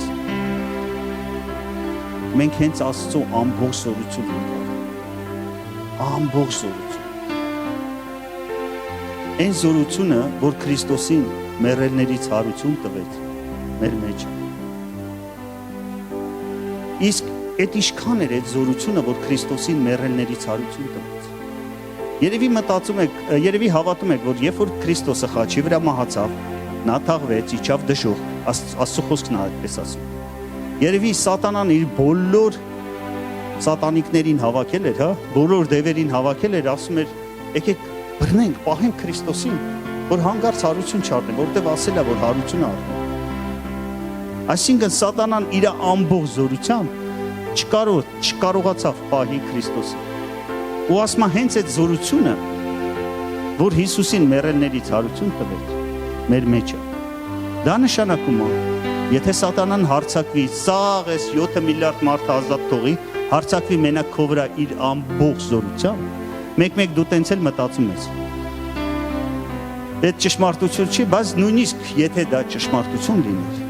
Մենք հենց Աստծո ամբողջ զորություն ունենք։ Ամբողջ զորություն։ Այն զորությունը, որ Քրիստոսին մեռելներից հարություն տվեց, մեր մեջ։ Իսկ այդ ինչքան էր այդ զորությունը, որ Քրիստոսին մեռելներից հարություն տվեց։ Երևի մտածում եք, երևի հավատում եք, որ երբ որ Քրիստոսը խաչի վրա մահացավ, նա թաղվեց, իջավ դժոխք, Աստծո խոսքն է այդպես ասում։ Երևի սատանան իր բոլոր սատանիկներին հավաքել էր, հա, բոլոր դևերին հավաքել էր, ասում էր, եկեք բռնենք, պահենք Քրիստոսին, որ հանգարց հարություն չառնի, որտեղ ասել է, որ հարություն առնի։ Այսինքն սատանան իր ամբողջ զորությամբ չկարողացավ պահի Քրիստոսին։ Ու ասում է հենց այդ զորությունը, որ Հիսուսին մեռելներից հարություն տվեց, մեր մեջ է։ Դա նշանակում է, եթե սատանան հարցակվի, սաղ ես 7 միլիարդ մարդ ազատ թողի, հարցակվի մենակ քո վրա իր ամբողջ զորությամբ, մեկ-մեկ դու տենց էլ մտածում ես։ Այդ ճշմարտություն չի, բայց նույնիսկ եթե դա ճշմարտություն լիներ,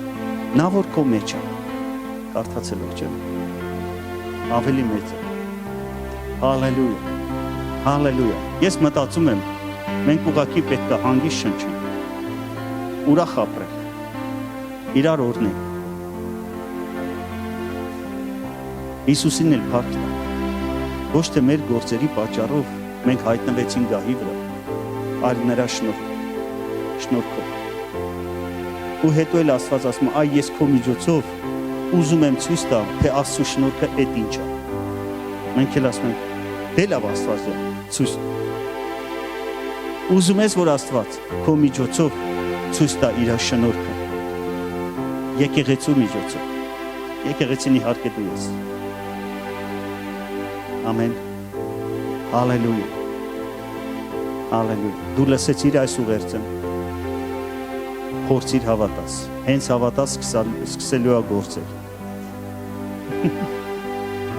նա որ քո մեջ է, կարդացելով չեմ, ավելի մեծ է։ Հալելույա, հալելույա։ Ես մտածում եմ, մենք ուղղակի պետք է հանգիստ շնչենք, ուրախ ապրենք, իրար օրհնենք։ Հիսուսին էլ փառք տանք։ Ոչ թե մեր գործերի պատճառով մենք հայտնվեցին գահի վրա, այլ նրա շնորհքով։ Ու հետո էլ Աստված ասում է, այ ես քո միջոցով ուզում եմ ցույց տամ, թե Աստծո շնորհքը այդ ինչ է։ Մենք էլ ասում ենք, դե լավ Աստված է, ցույց։ Ուզում ես, որ Աստված քո միջոցով ցույց տա իր շնորհքը։ Եկեղեցու միջոցով, եկեղեցին իհարկե դու ես։ Ամեն, հալելույա, հալելույա, դու լսեցիր այս ուղերձը, փորձիր հավատաս, հենց հավատաս սկսելու է գործել։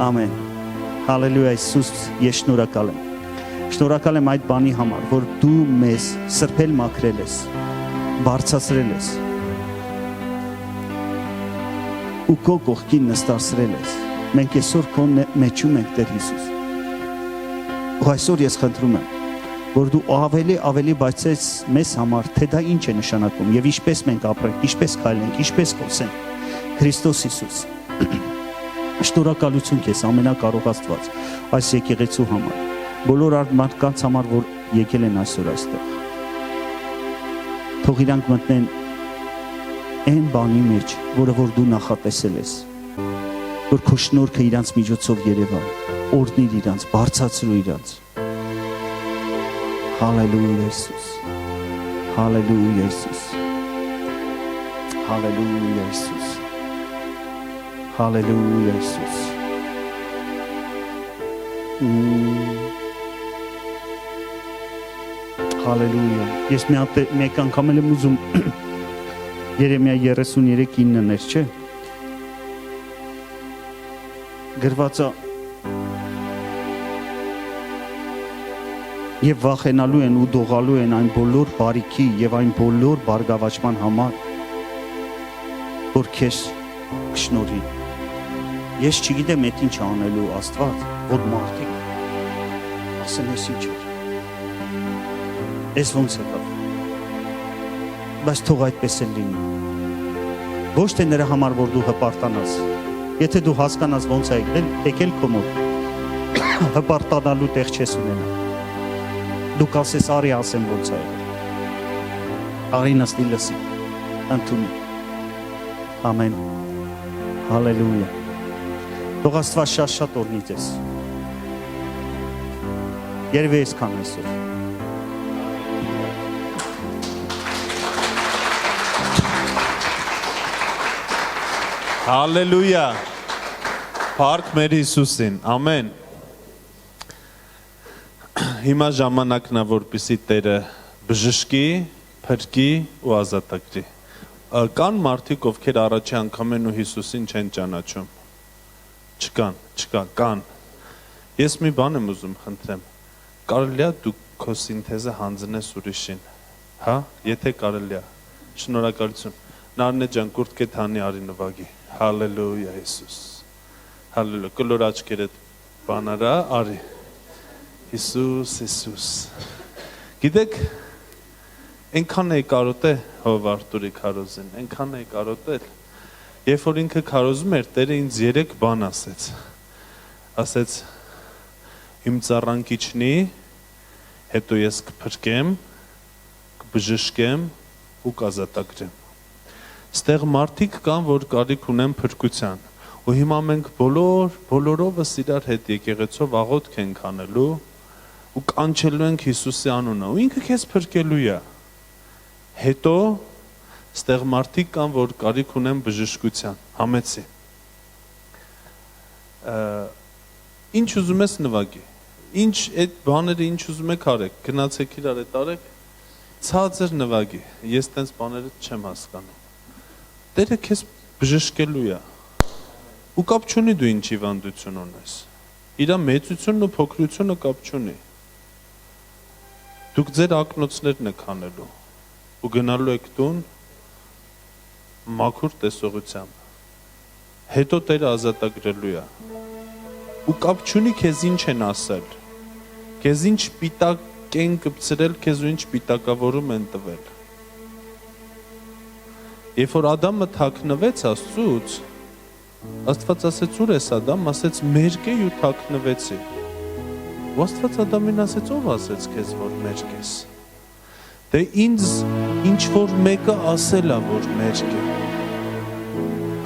Ամեն, հալելույա Իսուս, ես շնորհակալ եմ։ Շնորհակալ եմ այդ բանի համար, որ դու մեզ սրբել մաքրել ես, բարձրացրել ես, ու քո կողքին նստացրել ես։ Մենք այսօր քո մեջում ենք Տեր Հիսուս։ Ու այսօր ես խնդրում եմ, որ դու ավելի բացես մեզ համար, թե դա ինչ է նշանակում եւ ինչպես մենք ապրենք, ինչպես քայլենք, ինչպես խոսենք։ Քրիստոս Հիսուս։ Շնորհակալություն քեզ ամենակարող Աստված այս եկեղեցու համար, բոլոր մարդկանց համար, որ եկել են այսօր այստեղ։ Թող իրանք մտնեն այն բանի մեջ, որը որ դու նախատեսել ես, որ քո շնորհքը իրանց միջոցով երևա, օրհնիր իրանց, բարձրացրու իրանց։ Հալելույա Իսուս, հալելույա Իսուս, հալելույա Իսուս, հալելույա Իսուս։ Հալելույա։ Ես մեկ անգամ եմ ուզում Երեմիա 33:9-ներ, չէ։ Գրված է եւ վախենալու են ու դողալու են այն բոլոր բարիքի եւ այն բոլոր բարգավաճման համար, որ քեզ կշնորհի։ Ես չգիտեմ այդ ինչ անելու Աստված, որ մարդիկ ասեն ես ինչ էր։ Ես ոնց եկավ։ Բայց թող այդպես էլ լինի։ Ոչ թե նրա համար, որ դու հպարտանաս, Եթե դու հասկանաս ոնց է եկել քո մոտ, հպարտանալու տեղ չես ունենա։ Դու կասես արի ասեմ ոնց է եղել։ Արի նստի լսի, ընդունի։ Ամեն։ Հալելույա։ Թող Աստված շատ օրհնի ձեզ։ Երևի այսքան այսօր։ Հալելույա։ Փառք մեր Հիսուսին։ Ամեն։ Հիմա ժամանակն է, որպեսզի Տերը բժշկի, փրկի ու ազատագրի։ Կան մարդիկ, ովքեր առաջի անգամ են ու Հիսուսին չեն ճանաչում։ Չկան։ Ես մի բան եմ ուզում խնդրեմ։ Կարելի է դու քո սինթեզը հանձնես ուրիշին։ Հա, եթե կարելի է։ Շնորհակալություն։ Նարնե ջան, կուրտկե թանի արի նվագի։ Հալելույա Հիսուս։ Հալելույա։ Կլոր աչքերդ բանարա արի։ Հիսուս։ Գիտեք, այնքան է կարոտե Հով Արտուրի քարոզին, այնքան է կարոտել։ Երբ որ ինքը քարոզում էր, Տերը ինձ 3 բան ասեց։ Ասեց. Իմ ծառանկիչնի, հետո ես կփրկեմ, կբժշկեմ ու կազատագրեմ։ Ստեղ մարդիկ կան, որ կարիք ունեն փրկության, ու հիմա մենք բոլորովս իրար հետ եկեղեցով աղոթք ենք անելու ու կանչելու ենք Հիսուսի անունը, ու ինքը քեզ փրկելու է։ Հետո ստեղ մարդիկ կան, որ կարիք ունեն բժշկության, համեցի։ Ինչ ուզում ես նվագի, ինչ այդ բաները ինչ ուզում եք արեք, գնացեք իրար հետ արեք, ցածր նվագի, ես տենց բաները չեմ հասկանում։ Տերը քեզ բժշկելու է։ Ու կապ չունի դու ինչ հիվանդություն ունես։ Իրա մեծությունն ու փոքրությունը կապ չունի։ Դուք ձեր ակնոցներն եք անելու ու գնալու եք տուն մաքուր տեսողությամբ։ Հետո Տերը ազատագրելու է։ Ու կապ չունի քեզ ինչ են ասել։ Քեզ ինչ պիտակ են կպցրել, քեզ ու ինչ պիտակավորում են տվել։ Երբ որ Ադամը թաքնվեց Աստծուց, Աստված ասեց ուր ես Ադամ, ասեց մերկ է ու թաքնվեցի։ Ու Աստված Ադամին ասեց ով ասեց քեզ որ մերկ ես։ Դե ինձ ինչ որ մեկը ասել է որ մերկ է։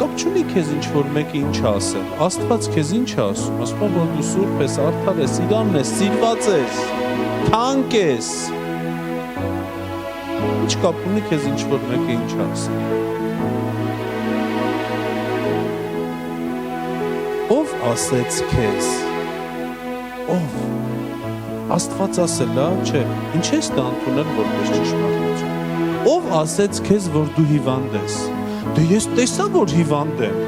Կապ չունի քեզ ինչ որ մեկը ինչ է ասել։ Աստված քեզ ինչ է ասում, ասում որ դու սուրբ ես, արդար ես, իրանն ես, սիրված ես, թանկ ես։ Ինչ կապ ունի քեզ ինչ որ մեկը ինչ է ասել։ Ով ասեց քեզ։ Ով։ Աստված ասել է, չէ, ինչ ես դա ընդունել որպես ճշմարտություն։ Ով ասեց քեզ որ դու հիվանդ ես։ Դե ես տեսա որ հիվանդ եմ։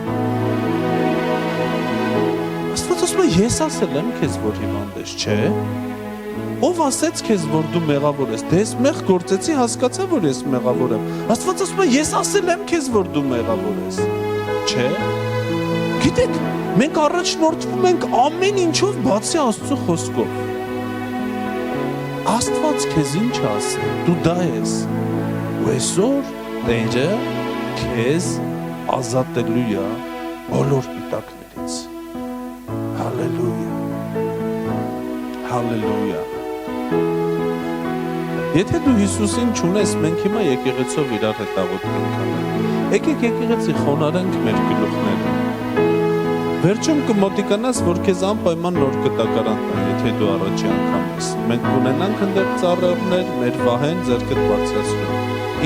Աստված ասում է ես ասել եմ քեզ որ հիվանդ ես, չէ։ Ով ասեց քեզ որ դու մեղավոր ես։ Դե ես մեղ գործեցի, հասկացա որ ես մեղավոր եմ։ Աստված ասում է ես ասել եմ քեզ որ դու մեղավոր ես։ Չէ։ Գիտեք, մենք առաջնորդվում ենք ամեն ինչով բացի Աստծո խոսքով։ Աստված քեզ ինչ ասել, դու դա ես։ Ու այսօր Տերը քեզ ազատելու է բոլոր պիտակներից։ Հալելույա։ Հալելույա։ Եթե դու Հիսուսին չունես, մենք հիմա եկեղեցով իրար հետ աղոթք ենք անել։ Եկեք եկեղեցի խոնարհենք մեր գլուխները։ Վերջում կմոտիկանաս, որ քեզ անպայման նոր կտակարան տան, եթե դու առաջի անգամ ես։ Մենք կունենանք ընդդեմ ծառայողներ, մեր վահեն ձեռքդ բարձրացնում։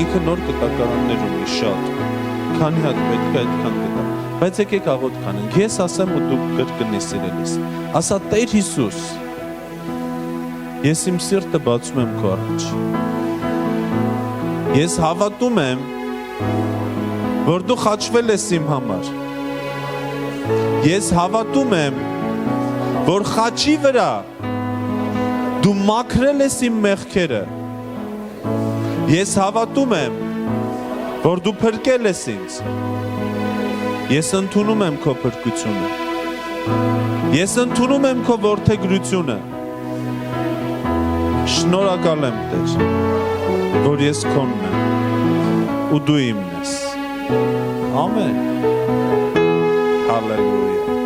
Ինքը նոր կտակարաններ ունի շատ։ Քանի հատ պետք է այդքան կտա։ Բայց եկեք աղոթք անենք։ Ես ասեմ ու դու կրկնի սիրելիս։ Ասա Տեր Հիսուս, ես իմ սիրտը բացում եմ քո առաջ։ Ես հավատում եմ, որ դու խաչվել ես իմ համար։ Ես հավատում եմ, որ խաչի վրա դու մաքրել ես իմ մեղքերը։ Ես հավատում եմ, որ դու փրկել ես ինձ։ Ես ընդունում եմ քո փրկությունը։ Ես ընդունում եմ քո որդեգրությունը։ Շնորհակալ եմ Տեր, որ ես քոնն եմ ու դու իմն ես։ Ամեն։ Հալելույա։